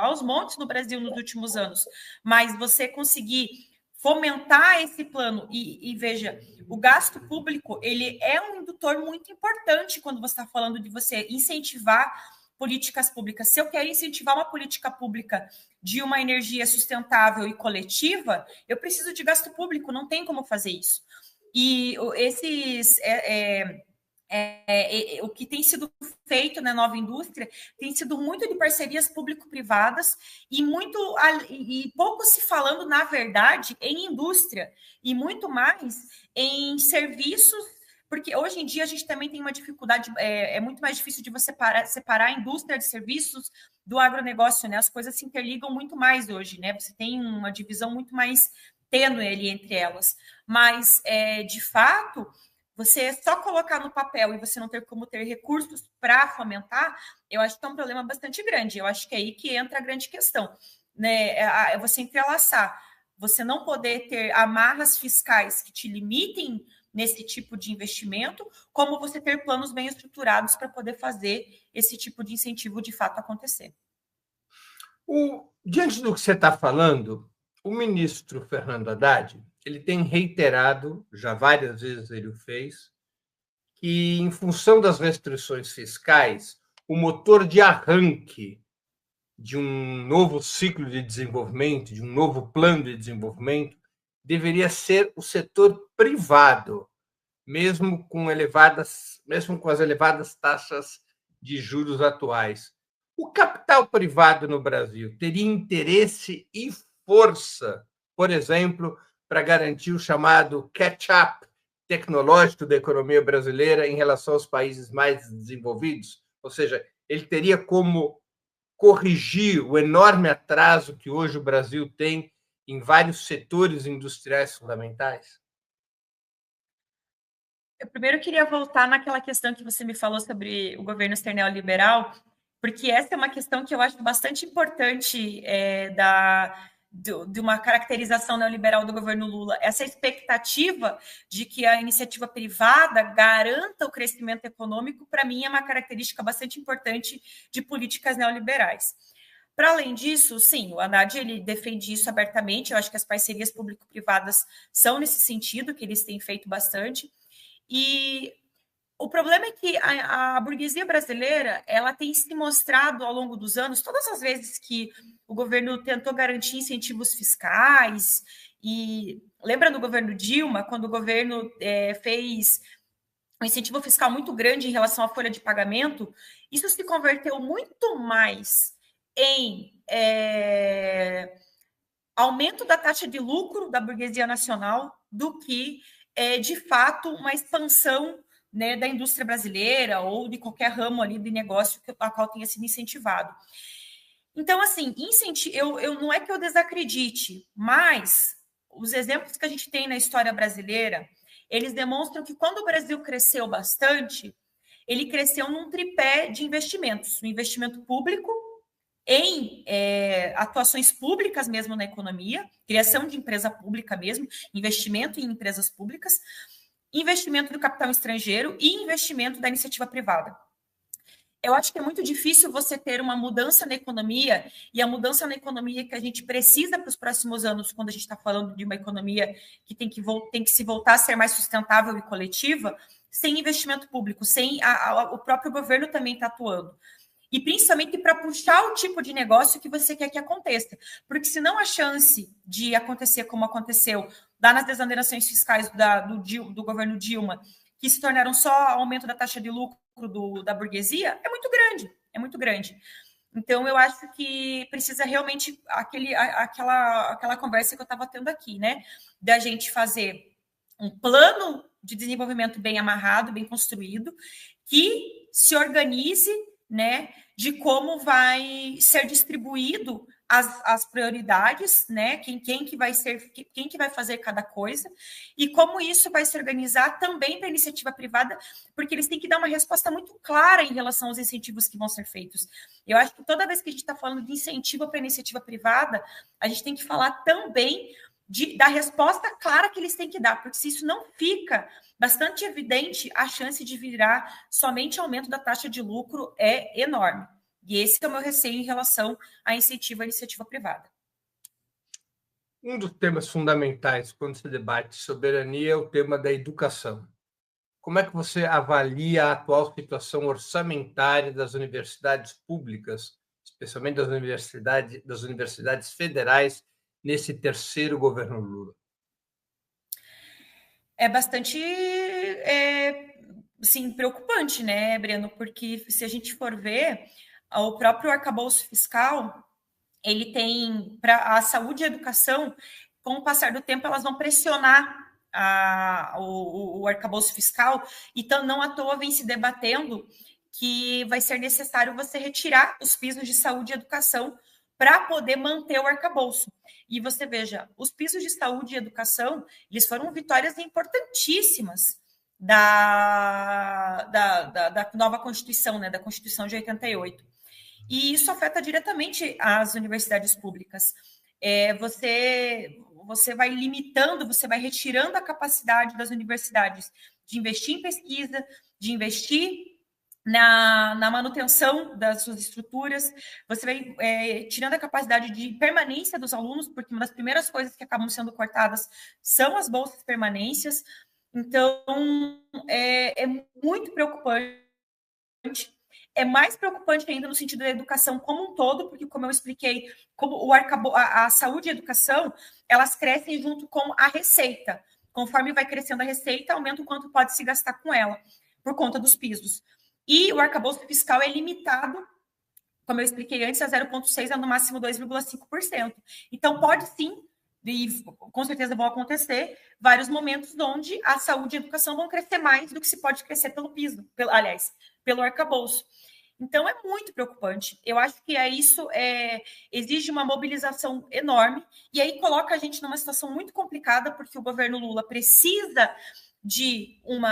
aos montes no Brasil nos últimos anos, mas você conseguir fomentar esse plano e veja, o gasto público, ele é um indutor muito importante quando você está falando de você incentivar políticas públicas. Se eu quero incentivar uma política pública de uma energia sustentável e coletiva, eu preciso de gasto público, não tem como fazer isso. E o que tem sido feito na nova indústria tem sido muito de parcerias público-privadas e pouco se falando, na verdade, em indústria e muito mais em serviços, porque hoje em dia a gente também tem uma dificuldade, é muito mais difícil de você separar a indústria de serviços do agronegócio, né? As coisas se interligam muito mais hoje, né? Você tem uma divisão muito mais tênue ali entre elas. Mas, de fato, você só colocar no papel e você não ter como ter recursos para fomentar, eu acho que é um problema bastante grande. Eu acho que é aí que entra a grande questão, né? É você entrelaçar, você não poder ter amarras fiscais que te limitem nesse tipo de investimento, como você ter planos bem estruturados para poder fazer esse tipo de incentivo de fato acontecer. Diante do que você está falando, o ministro Fernando Haddad ele tem reiterado, já várias vezes ele o fez, que, em função das restrições fiscais, o motor de arranque de um novo ciclo de desenvolvimento, de um novo plano de desenvolvimento, deveria ser o setor privado, mesmo com as elevadas taxas de juros atuais. O capital privado no Brasil teria interesse e força, por exemplo, para garantir o chamado catch-up tecnológico da economia brasileira em relação aos países mais desenvolvidos? Ou seja, ele teria como corrigir o enorme atraso que hoje o Brasil tem em vários setores industriais fundamentais? Eu primeiro queria voltar naquela questão que você me falou sobre o governo ser neoliberal, porque essa é uma questão que eu acho bastante importante de uma caracterização neoliberal do governo Lula. Essa expectativa de que a iniciativa privada garanta o crescimento econômico, para mim, é uma característica bastante importante de políticas neoliberais. Para além disso, sim, o Haddad ele defende isso abertamente. Eu acho que as parcerias público-privadas são nesse sentido, que eles têm feito bastante. E o problema é que a burguesia brasileira ela tem se mostrado ao longo dos anos, todas as vezes que o governo tentou garantir incentivos fiscais, e lembra do governo Dilma, quando o governo fez um incentivo fiscal muito grande em relação à folha de pagamento, isso se converteu muito mais em aumento da taxa de lucro da burguesia nacional do que, de fato, uma expansão, né, da indústria brasileira ou de qualquer ramo ali de negócio a qual tenha sido incentivado. Então, assim, eu não é que eu desacredite, mas os exemplos que a gente tem na história brasileira, eles demonstram que quando o Brasil cresceu bastante, ele cresceu num tripé de investimentos, o investimento público, em atuações públicas mesmo na economia, criação de empresa pública mesmo, investimento em empresas públicas, investimento do capital estrangeiro e investimento da iniciativa privada. Eu acho que é muito difícil você ter uma mudança na economia, e a mudança na economia que a gente precisa para os próximos anos, quando a gente está falando de uma economia que tem que se voltar a ser mais sustentável e coletiva, sem investimento público, sem o próprio governo também está atuando. E principalmente para puxar o tipo de negócio que você quer que aconteça. Porque senão a chance de acontecer como aconteceu lá nas desonerações fiscais do governo Dilma, que se tornaram só aumento da taxa de lucro da burguesia, é muito grande, é muito grande. Então, eu acho que precisa realmente aquela conversa que eu estava tendo aqui, né? Da gente fazer um plano de desenvolvimento bem amarrado, bem construído, que se organize, né, de como vai ser distribuído as prioridades, né, quem que vai fazer cada coisa, e como isso vai se organizar também para a iniciativa privada, porque eles têm que dar uma resposta muito clara em relação aos incentivos que vão ser feitos. Eu acho que toda vez que a gente está falando de incentivo para a iniciativa privada, a gente tem que falar também da resposta clara que eles têm que dar, porque se isso não fica bastante evidente, a chance de virar somente aumento da taxa de lucro é enorme. E esse é o meu receio em relação a incentivo à iniciativa privada. Um dos temas fundamentais quando se debate soberania é o tema da educação. Como é que você avalia a atual situação orçamentária das universidades públicas, especialmente das universidades federais, nesse terceiro governo Lula? É bastante sim, preocupante, né, Breno? Porque se a gente for ver, o próprio arcabouço fiscal, ele tem para a saúde e a educação, com o passar do tempo, elas vão pressionar o arcabouço fiscal, então não à toa vem se debatendo que vai ser necessário você retirar os pisos de saúde e educação para poder manter o arcabouço. E você veja, os pisos de saúde e educação, eles foram vitórias importantíssimas da nova Constituição, né, da Constituição de 88. E isso afeta diretamente as universidades públicas. Você vai limitando, você vai retirando a capacidade das universidades de investir em pesquisa, de investir na manutenção das suas estruturas, você vai tirando a capacidade de permanência dos alunos, porque uma das primeiras coisas que acabam sendo cortadas são as bolsas permanências. Então, é muito preocupante. É mais preocupante ainda no sentido da educação como um todo, porque, como eu expliquei, como a saúde e a educação, elas crescem junto com a receita. Conforme vai crescendo a receita, aumenta o quanto pode se gastar com ela, por conta dos pisos. E o arcabouço fiscal é limitado, como eu expliquei antes, a 0,6% a no máximo 2,5%. Então, pode sim, e com certeza vão acontecer, vários momentos onde a saúde e a educação vão crescer mais do que se pode crescer pelo piso, pelo arcabouço. Então, é muito preocupante. Eu acho que isso exige uma mobilização enorme, e aí coloca a gente numa situação muito complicada, porque o governo Lula precisa de um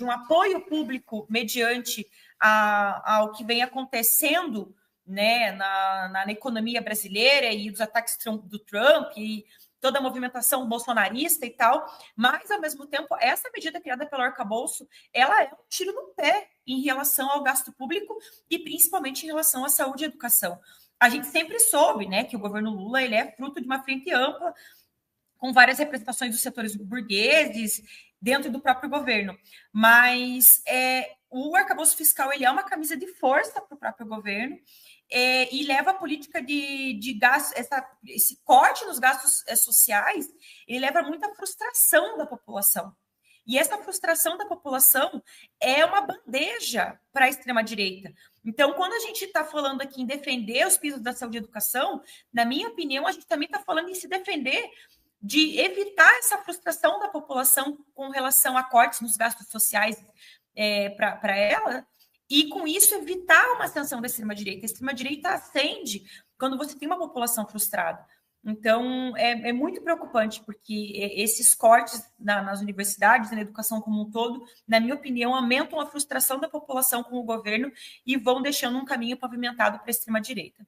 apoio público mediante ao que vem acontecendo, né, na economia brasileira e os ataques do Trump e toda a movimentação bolsonarista e tal, mas, ao mesmo tempo, essa medida criada pelo arcabouço, ela é um tiro no pé em relação ao gasto público e, principalmente, em relação à saúde e educação. A gente sempre soube, né, que o governo Lula ele é fruto de uma frente ampla, com várias representações dos setores burgueses dentro do próprio governo. Mas o arcabouço fiscal ele é uma camisa de força para o próprio governo e leva a política de gasto, esse corte nos gastos sociais, ele leva muita frustração da população. E essa frustração da população é uma bandeja para a extrema-direita. Então, quando a gente está falando aqui em defender os pisos da saúde e educação, na minha opinião, a gente também está falando em se defender de evitar essa frustração da população com relação a cortes nos gastos sociais para ela, e com isso evitar uma ascensão da extrema-direita. A extrema-direita ascende quando você tem uma população frustrada. Então, é muito preocupante, porque esses cortes nas universidades, na educação como um todo, na minha opinião, aumentam a frustração da população com o governo e vão deixando um caminho pavimentado para a extrema-direita.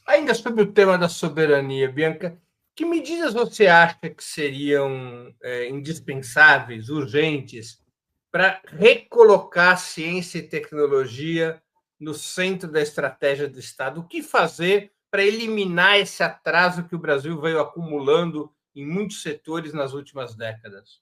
Ainda sobre o tema da soberania, Bianca, que medidas você acha que seriam indispensáveis, urgentes, para recolocar ciência e tecnologia no centro da estratégia do Estado? O que fazer para eliminar esse atraso que o Brasil veio acumulando em muitos setores nas últimas décadas?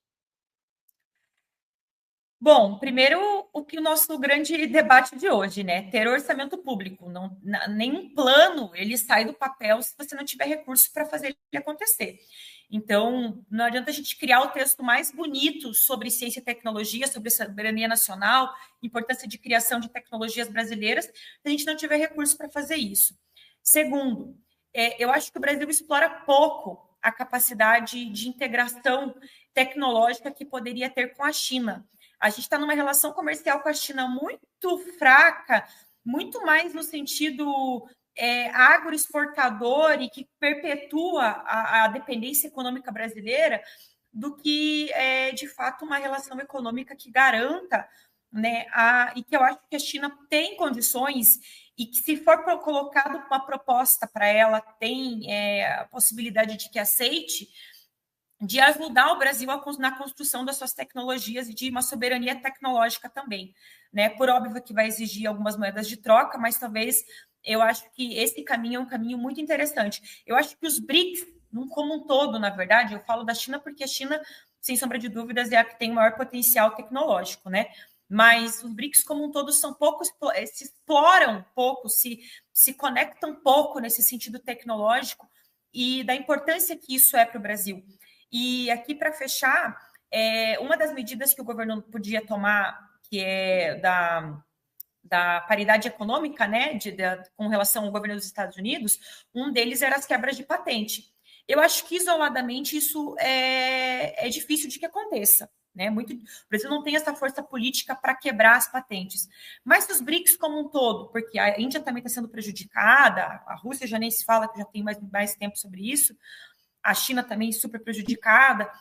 Bom, primeiro, o que o nosso grande debate de hoje, né? Ter orçamento público. Não, nenhum plano ele sai do papel se você não tiver recursos para fazer ele acontecer. Então, não adianta a gente criar o texto mais bonito sobre ciência e tecnologia, sobre soberania nacional, importância de criação de tecnologias brasileiras, se a gente não tiver recursos para fazer isso. Segundo, eu acho que o Brasil explora pouco a capacidade de integração tecnológica que poderia ter com a China. A gente está numa relação comercial com a China muito fraca, muito mais no sentido agroexportador e que perpetua a dependência econômica brasileira, do que, de fato, uma relação econômica que garanta, né, e que eu acho que a China tem condições e que, se for colocado uma proposta para ela, tem a possibilidade de que aceite, de ajudar o Brasil na construção das suas tecnologias e de uma soberania tecnológica também, né? Por óbvio que vai exigir algumas moedas de troca, mas talvez eu acho que esse caminho é um caminho muito interessante. Eu acho que os BRICS, como um todo, na verdade, eu falo da China porque a China, sem sombra de dúvidas, é a que tem o maior potencial tecnológico, né? Mas os BRICS como um todo são pouco, se exploram pouco, se conectam pouco nesse sentido tecnológico e da importância que isso é para o Brasil. E aqui, para fechar, Uma das medidas que o governo podia tomar, que é da paridade econômica, né, com relação ao governo dos Estados Unidos, um deles era as quebras de patente. Eu acho que isoladamente isso é difícil de que aconteça. Né? O Brasil não tem essa força política para quebrar as patentes. Mas os BRICS como um todo, porque a Índia também está sendo prejudicada, a Rússia já nem se fala, que já tem mais tempo sobre isso, a China também super prejudicada,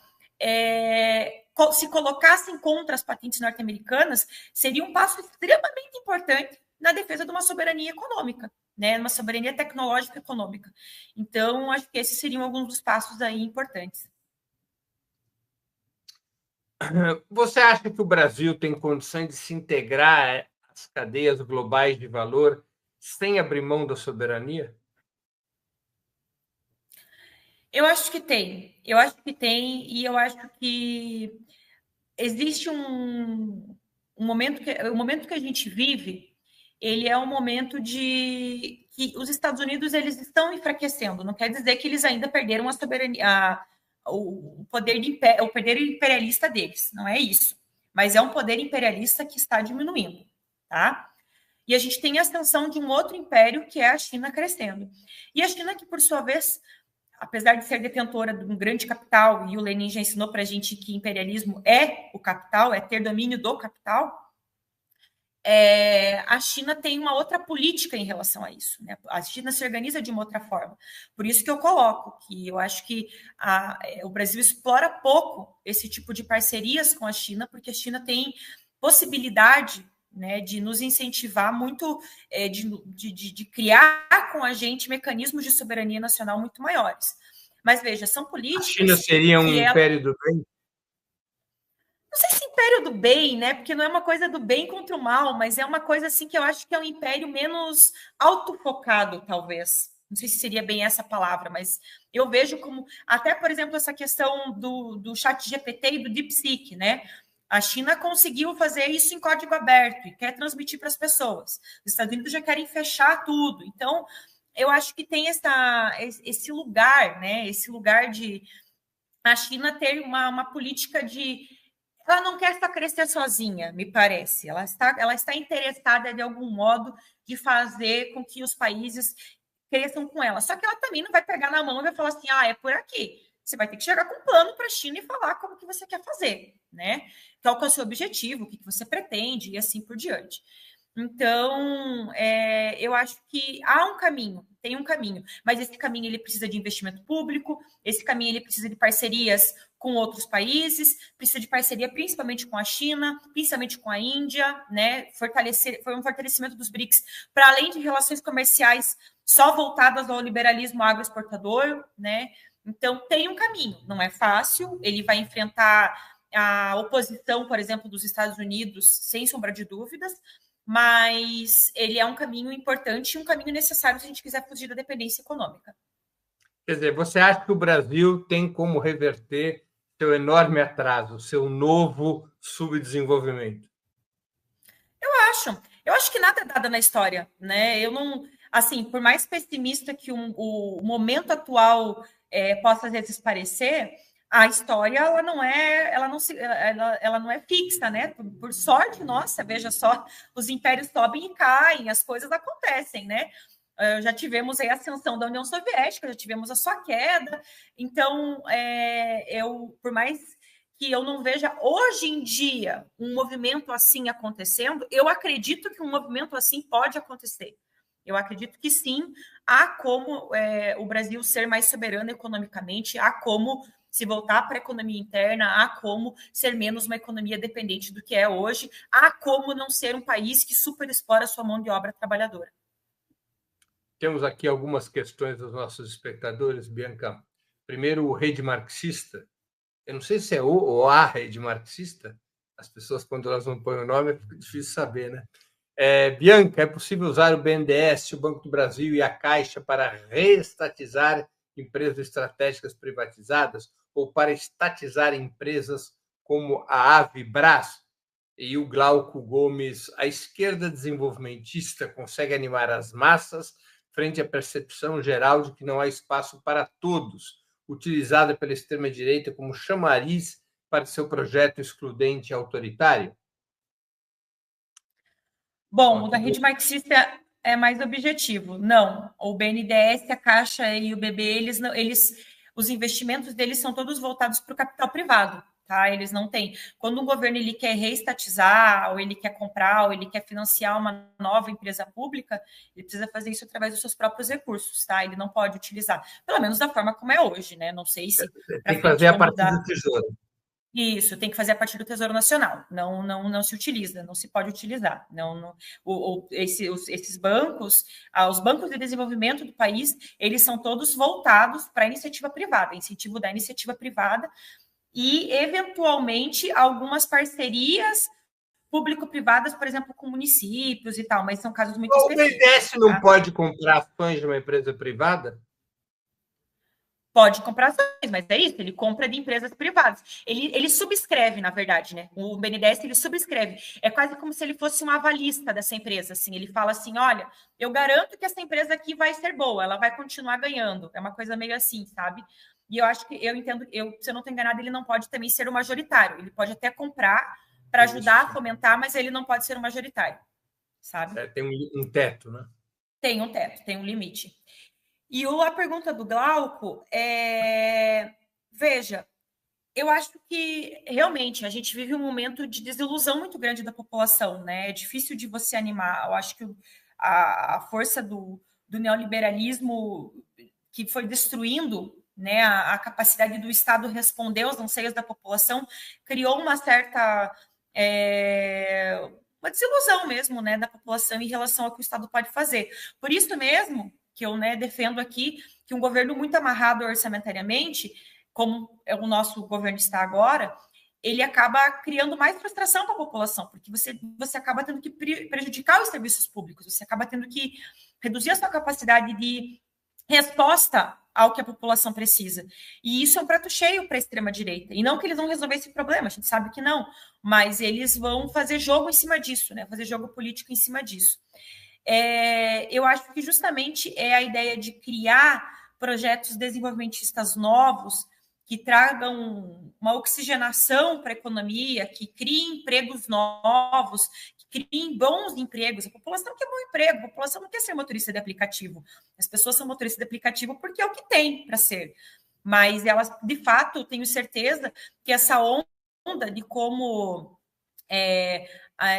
se colocassem contra as patentes norte-americanas, seria um passo extremamente importante na defesa de uma soberania econômica, né? Uma soberania tecnológica econômica. Então, acho que esses seriam alguns dos passos aí importantes. Você acha que o Brasil tem condições de se integrar às cadeias globais de valor sem abrir mão da soberania? Eu acho que tem. Eu acho que tem, e eu acho que existe um momento o momento que a gente vive, ele é um momento de que os Estados Unidos eles estão enfraquecendo. Não quer dizer que eles ainda perderam a soberania, o poder imperialista deles. Não é isso. Mas é um poder imperialista que está diminuindo, tá? E a gente tem a ascensão de um outro império, que é a China crescendo. E a China que, por sua vez, apesar de ser detentora de um grande capital, e o Lenin já ensinou para a gente que imperialismo é o capital, é ter domínio do capital, a China tem uma outra política em relação a isso. Né? A China se organiza de uma outra forma. Por isso que eu coloco que eu acho que o Brasil explora pouco esse tipo de parcerias com a China, porque a China tem possibilidade, né, de nos incentivar muito, de criar com a gente mecanismos de soberania nacional muito maiores. Mas veja, são políticas. A China seria um império do bem? Não sei se império do bem, né? Porque não é uma coisa do bem contra o mal, mas é uma coisa assim que eu acho que é um império menos autofocado, talvez. Não sei se seria bem essa palavra, mas eu vejo como, até, por exemplo, essa questão do chat GPT e do DeepSeek, né? A China conseguiu fazer isso em código aberto e quer transmitir para as pessoas. Os Estados Unidos já querem fechar tudo. Então, eu acho que tem esse lugar, né? Esse lugar de a China ter uma política de ela não quer só crescer sozinha, me parece. Ela está interessada, de algum modo, de fazer com que os países cresçam com ela. Só que ela também não vai pegar na mão e vai falar assim, é por aqui. Você vai ter que chegar com um plano para a China e falar como que você quer fazer, né? Qual que é o seu objetivo, o que você pretende e assim por diante. Então, eu acho que há um caminho, tem um caminho, mas esse caminho ele precisa de investimento público, esse caminho ele precisa de parcerias com outros países, precisa de parceria principalmente com a China, principalmente com a Índia, né? Foi um fortalecimento dos BRICS, para além de relações comerciais só voltadas ao liberalismo agroexportador, né? Então, tem um caminho, não é fácil, ele vai enfrentar a oposição, por exemplo, dos Estados Unidos, sem sombra de dúvidas, mas ele é um caminho importante e um caminho necessário se a gente quiser fugir da dependência econômica. Quer dizer, você acha que o Brasil tem como reverter seu enorme atraso, seu novo subdesenvolvimento? Eu acho que nada é dado na história, né? Eu não, assim, por mais pessimista que o momento atual possa às vezes parecer, a história ela não é fixa, né? Por sorte, nossa, veja só, os impérios sobem e caem, as coisas acontecem, né? Já tivemos aí a ascensão da União Soviética, já tivemos a sua queda. Então, por mais que eu não veja hoje em dia um movimento assim acontecendo, eu acredito que um movimento assim pode acontecer. Eu acredito que sim, há como o Brasil ser mais soberano economicamente, há como se voltar para a economia interna, há como ser menos uma economia dependente do que é hoje, há como não ser um país que superexplora a sua mão de obra trabalhadora. Temos aqui algumas questões dos nossos espectadores, Bianca. Primeiro, o rede marxista. Eu não sei se é o ou a rede marxista. As pessoas, quando elas não põem o nome, é difícil saber, né? Bianca, é possível usar o BNDES, o Banco do Brasil e a Caixa para reestatizar empresas estratégicas privatizadas ou para estatizar empresas como a Avibras? E o Glauco Gomes, a esquerda desenvolvimentista consegue animar as massas frente à percepção geral de que não há espaço para todos, utilizada pela extrema-direita como chamariz para seu projeto excludente e autoritário? Bom, o da rede marxista é mais objetivo. Não, o BNDES, a Caixa e o BB, os investimentos deles são todos voltados para o capital privado, tá? Eles não têm. Quando um governo ele quer reestatizar, ou ele quer comprar, ou ele quer financiar uma nova empresa pública, ele precisa fazer isso através dos seus próprios recursos, tá? Ele não pode utilizar, pelo menos da forma como é hoje, né? Não sei se tem que fazer a partir do Tesouro. Isso, tem que fazer a partir do Tesouro Nacional. Não se utiliza, não se pode utilizar. Esses bancos, os bancos de desenvolvimento do país, eles são todos voltados para a iniciativa privada, incentivo da iniciativa privada e, eventualmente, algumas parcerias público-privadas, por exemplo, com municípios e tal, mas são casos muito específicos. O BNDES não pode comprar ações de uma empresa privada? Pode comprar ações, mas é isso, ele compra de empresas privadas. Ele subscreve, na verdade, né? O BNDES, ele subscreve. É quase como se ele fosse um avalista dessa empresa, assim. Ele fala assim, olha, eu garanto que essa empresa aqui vai ser boa, ela vai continuar ganhando. É uma coisa meio assim, sabe? E eu acho que, eu entendo, se eu não estou enganada, ele não pode também ser o majoritário. Ele pode até comprar para ajudar a fomentar, mas ele não pode ser o majoritário, sabe? Tem um teto, né? Tem um teto, tem um limite. E a pergunta do Glauco veja, eu acho que realmente a gente vive um momento de desilusão muito grande da população, né? É difícil de você animar. Eu acho que a força do neoliberalismo que foi destruindo, né, a capacidade do Estado responder aos anseios da população criou uma certa uma desilusão mesmo, né, da população em relação ao que o Estado pode fazer. Por isso mesmo que eu, né, defendo aqui que um governo muito amarrado orçamentariamente, como o nosso governo está agora, ele acaba criando mais frustração para a população, porque você acaba tendo que prejudicar os serviços públicos, você acaba tendo que reduzir a sua capacidade de resposta ao que a população precisa. E isso é um prato cheio para a extrema-direita. E não que eles vão resolver esse problema, a gente sabe que não, mas eles vão fazer jogo em cima disso, né? Fazer jogo político em cima disso. Eu acho que justamente é a ideia de criar projetos desenvolvimentistas novos que tragam uma oxigenação para a economia, que criem empregos novos, que criem bons empregos. A população quer bom emprego, a população não quer ser motorista de aplicativo. As pessoas são motoristas de aplicativo porque é o que tem para ser. Mas elas, de fato, eu tenho certeza que essa onda de como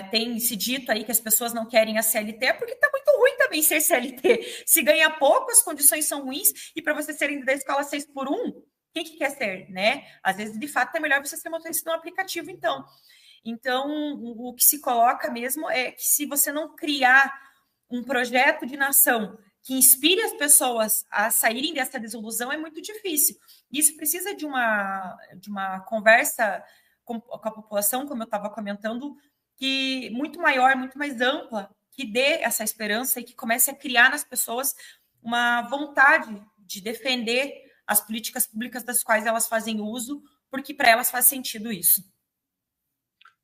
tem se dito aí que as pessoas não querem a CLT, é porque está muito ruim também ser CLT. Se ganha pouco, as condições são ruins, e para você ser da escola 6x1, quem que quer ser, né? Às vezes, de fato, é melhor você ser motorista no aplicativo, então. Então, o que se coloca mesmo é que se você não criar um projeto de nação que inspire as pessoas a saírem dessa desilusão, é muito difícil. Isso precisa de uma conversa com a população, como eu estava comentando, que muito maior, muito mais ampla, que dê essa esperança e que comece a criar nas pessoas uma vontade de defender as políticas públicas das quais elas fazem uso, porque para elas faz sentido isso.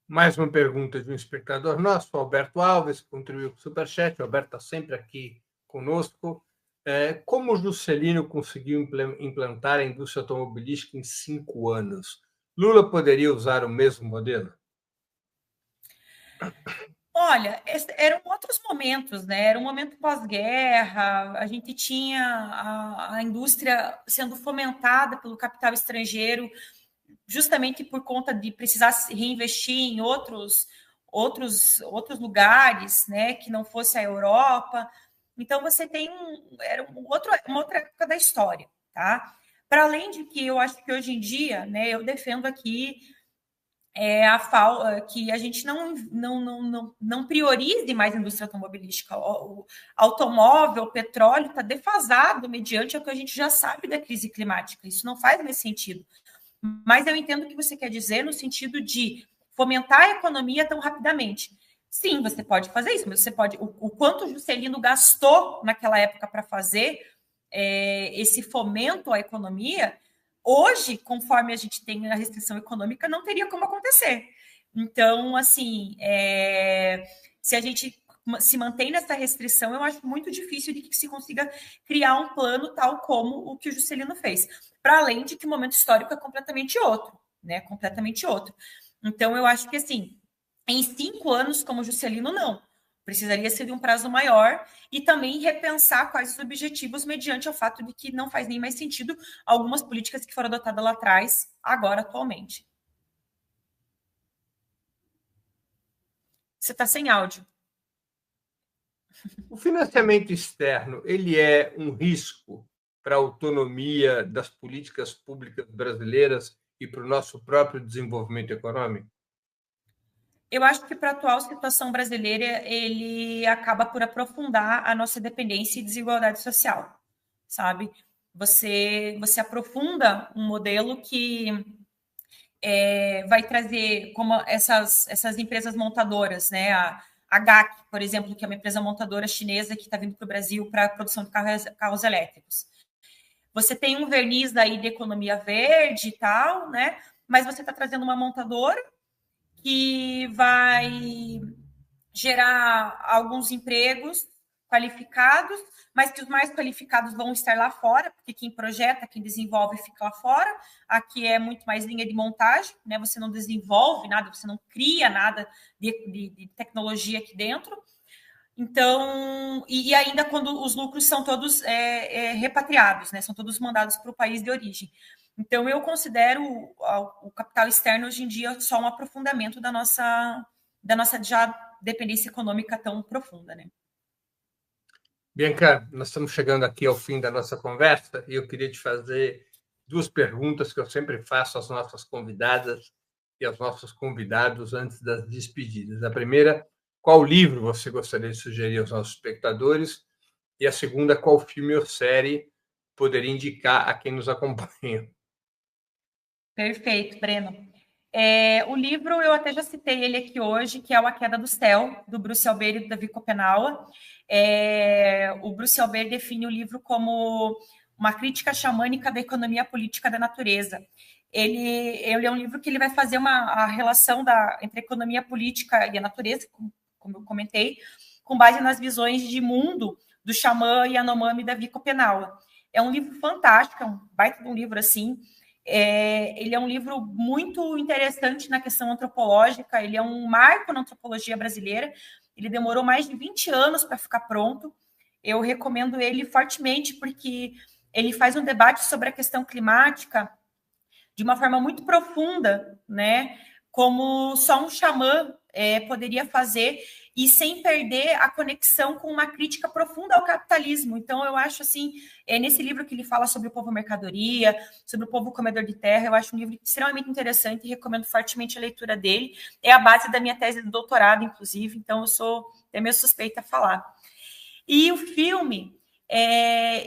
Mais uma pergunta de um espectador nosso, Alberto Alves, que contribuiu com o Superchat. O Alberto está sempre aqui conosco. Como o Juscelino conseguiu implantar a indústria automobilística em 5 anos? Lula poderia usar o mesmo modelo? Olha, eram outros momentos, né? Era um momento pós-guerra, a gente tinha a indústria sendo fomentada pelo capital estrangeiro, justamente por conta de precisar se reinvestir em outros lugares, né? Que não fosse a Europa. Então, você tem uma outra época da história, tá? Para além de que eu acho que hoje em dia, né, eu defendo aqui que a gente não priorize mais a indústria automobilística. O automóvel, o petróleo está defasado mediante o que a gente já sabe da crise climática. Isso não faz mais sentido. Mas eu entendo o que você quer dizer no sentido de fomentar a economia tão rapidamente. Sim, você pode fazer isso, mas você pode. O quanto o Juscelino gastou naquela época para fazer esse fomento à economia, hoje, conforme a gente tem a restrição econômica, não teria como acontecer. Então, assim, se a gente se mantém nessa restrição, eu acho muito difícil de que se consiga criar um plano tal como o que o Juscelino fez. Para além de que o momento histórico é completamente outro, né? Completamente outro. Então, eu acho que, assim, em 5 anos, como Juscelino, não. Precisaria ser de um prazo maior e também repensar quais os objetivos mediante o fato de que não faz nem mais sentido algumas políticas que foram adotadas lá atrás, agora, atualmente. Você está sem áudio. O financiamento externo, ele é um risco para a autonomia das políticas públicas brasileiras e para o nosso próprio desenvolvimento econômico? Eu acho que para a atual situação brasileira, ele acaba por aprofundar a nossa dependência e desigualdade social, sabe? Você aprofunda um modelo que vai trazer como essas empresas montadoras, né? A GAC, por exemplo, que é uma empresa montadora chinesa que está vindo para o Brasil para a produção de carros elétricos. Você tem um verniz aí de economia verde e tal, né? Mas você está trazendo uma montadora que vai gerar alguns empregos qualificados, mas que os mais qualificados vão estar lá fora, porque quem projeta, quem desenvolve fica lá fora. Aqui é muito mais linha de montagem, né? Você não desenvolve nada, você não cria nada de tecnologia aqui dentro. Então, e ainda quando os lucros são todos repatriados, né? São todos mandados para o país de origem. Então, eu considero o capital externo hoje em dia só um aprofundamento da nossa já dependência econômica tão profunda, né? Bianca, nós estamos chegando aqui ao fim da nossa conversa e eu queria te fazer 2 perguntas que eu sempre faço às nossas convidadas e aos nossos convidados antes das despedidas. A primeira, qual livro você gostaria de sugerir aos nossos espectadores? E a segunda, qual filme ou série poderia indicar a quem nos acompanha? Perfeito, Breno. O livro, eu até já citei ele aqui hoje, que é o A Queda do Céu, do Bruce Albert e do Davi Kopenawa. O Bruce Albert define o livro como uma crítica xamânica da economia política da natureza. Ele é um livro que ele vai fazer a relação entre a economia política e a natureza, como eu comentei, com base nas visões de mundo do xamã Yanomami Davi Kopenawa. É um livro fantástico, é um baita de um livro assim. Ele é um livro muito interessante na questão antropológica, ele é um marco na antropologia brasileira, ele demorou mais de 20 anos para ficar pronto. Eu recomendo ele fortemente porque ele faz um debate sobre a questão climática de uma forma muito profunda, né? Como só um xamã poderia fazer e sem perder a conexão com uma crítica profunda ao capitalismo. Então, eu acho assim, nesse livro que ele fala sobre o povo mercadoria, sobre o povo comedor de terra, eu acho um livro extremamente interessante e recomendo fortemente a leitura dele. É a base da minha tese de doutorado, inclusive, então eu sou meio suspeita a falar. E o filme,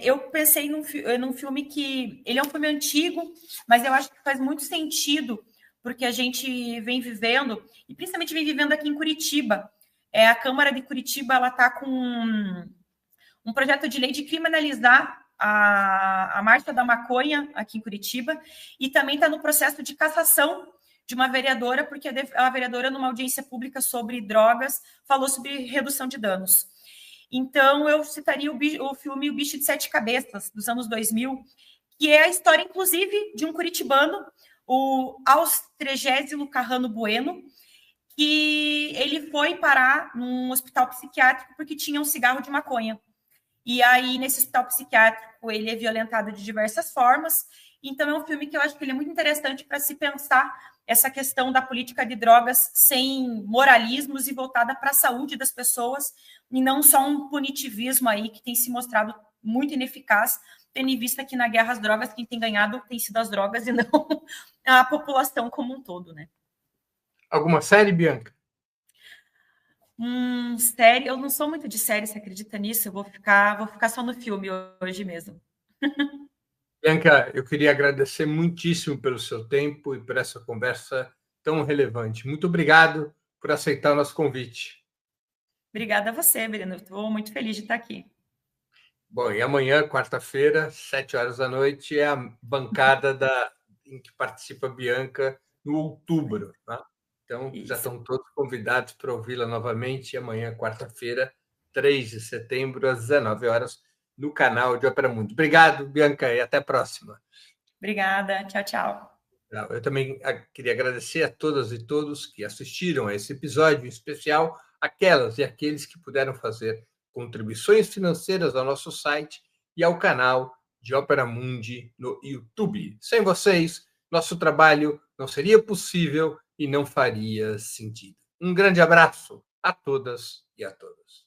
eu pensei num filme que... Ele é um filme antigo, mas eu acho que faz muito sentido, porque a gente vem vivendo, e principalmente vem vivendo aqui em Curitiba. A Câmara de Curitiba está com um projeto de lei de criminalizar a marcha da maconha aqui em Curitiba, e também está no processo de cassação de uma vereadora, porque a vereadora, numa audiência pública sobre drogas, falou sobre redução de danos. Então, eu citaria o filme O Bicho de Sete Cabeças, dos anos 2000, que é a história, inclusive, de um curitibano, o Austregésilo Carrano Bueno, que ele foi parar num hospital psiquiátrico porque tinha um cigarro de maconha. E aí, nesse hospital psiquiátrico, ele é violentado de diversas formas. Então, é um filme que eu acho que ele é muito interessante para se pensar essa questão da política de drogas sem moralismos e voltada para a saúde das pessoas, e não só um punitivismo aí que tem se mostrado muito ineficaz, tendo em vista que na guerra às drogas quem tem ganhado tem sido as drogas e não a população como um todo, né? Alguma série, Bianca? Série, eu não sou muito de série, você acredita nisso? Eu vou ficar só no filme hoje mesmo. Bianca, eu queria agradecer muitíssimo pelo seu tempo e por essa conversa tão relevante. Muito obrigado por aceitar o nosso convite. Obrigada a você, Breno. Estou muito feliz de estar aqui. Bom, e amanhã, quarta-feira, 7 horas da noite, é a bancada em que participa a Bianca no outubro. Tá? Então, já estão todos convidados para ouvi-la novamente amanhã, quarta-feira, 3 de setembro, às 19 horas, no canal de Ópera Mundi. Obrigado, Bianca, e até a próxima. Obrigada. Tchau, tchau. Eu também queria agradecer a todas e todos que assistiram a esse episódio, em especial aquelas e aqueles que puderam fazer contribuições financeiras ao nosso site e ao canal de Opera Mundi no YouTube. Sem vocês, nosso trabalho não seria possível e não faria sentido. Um grande abraço a todas e a todos.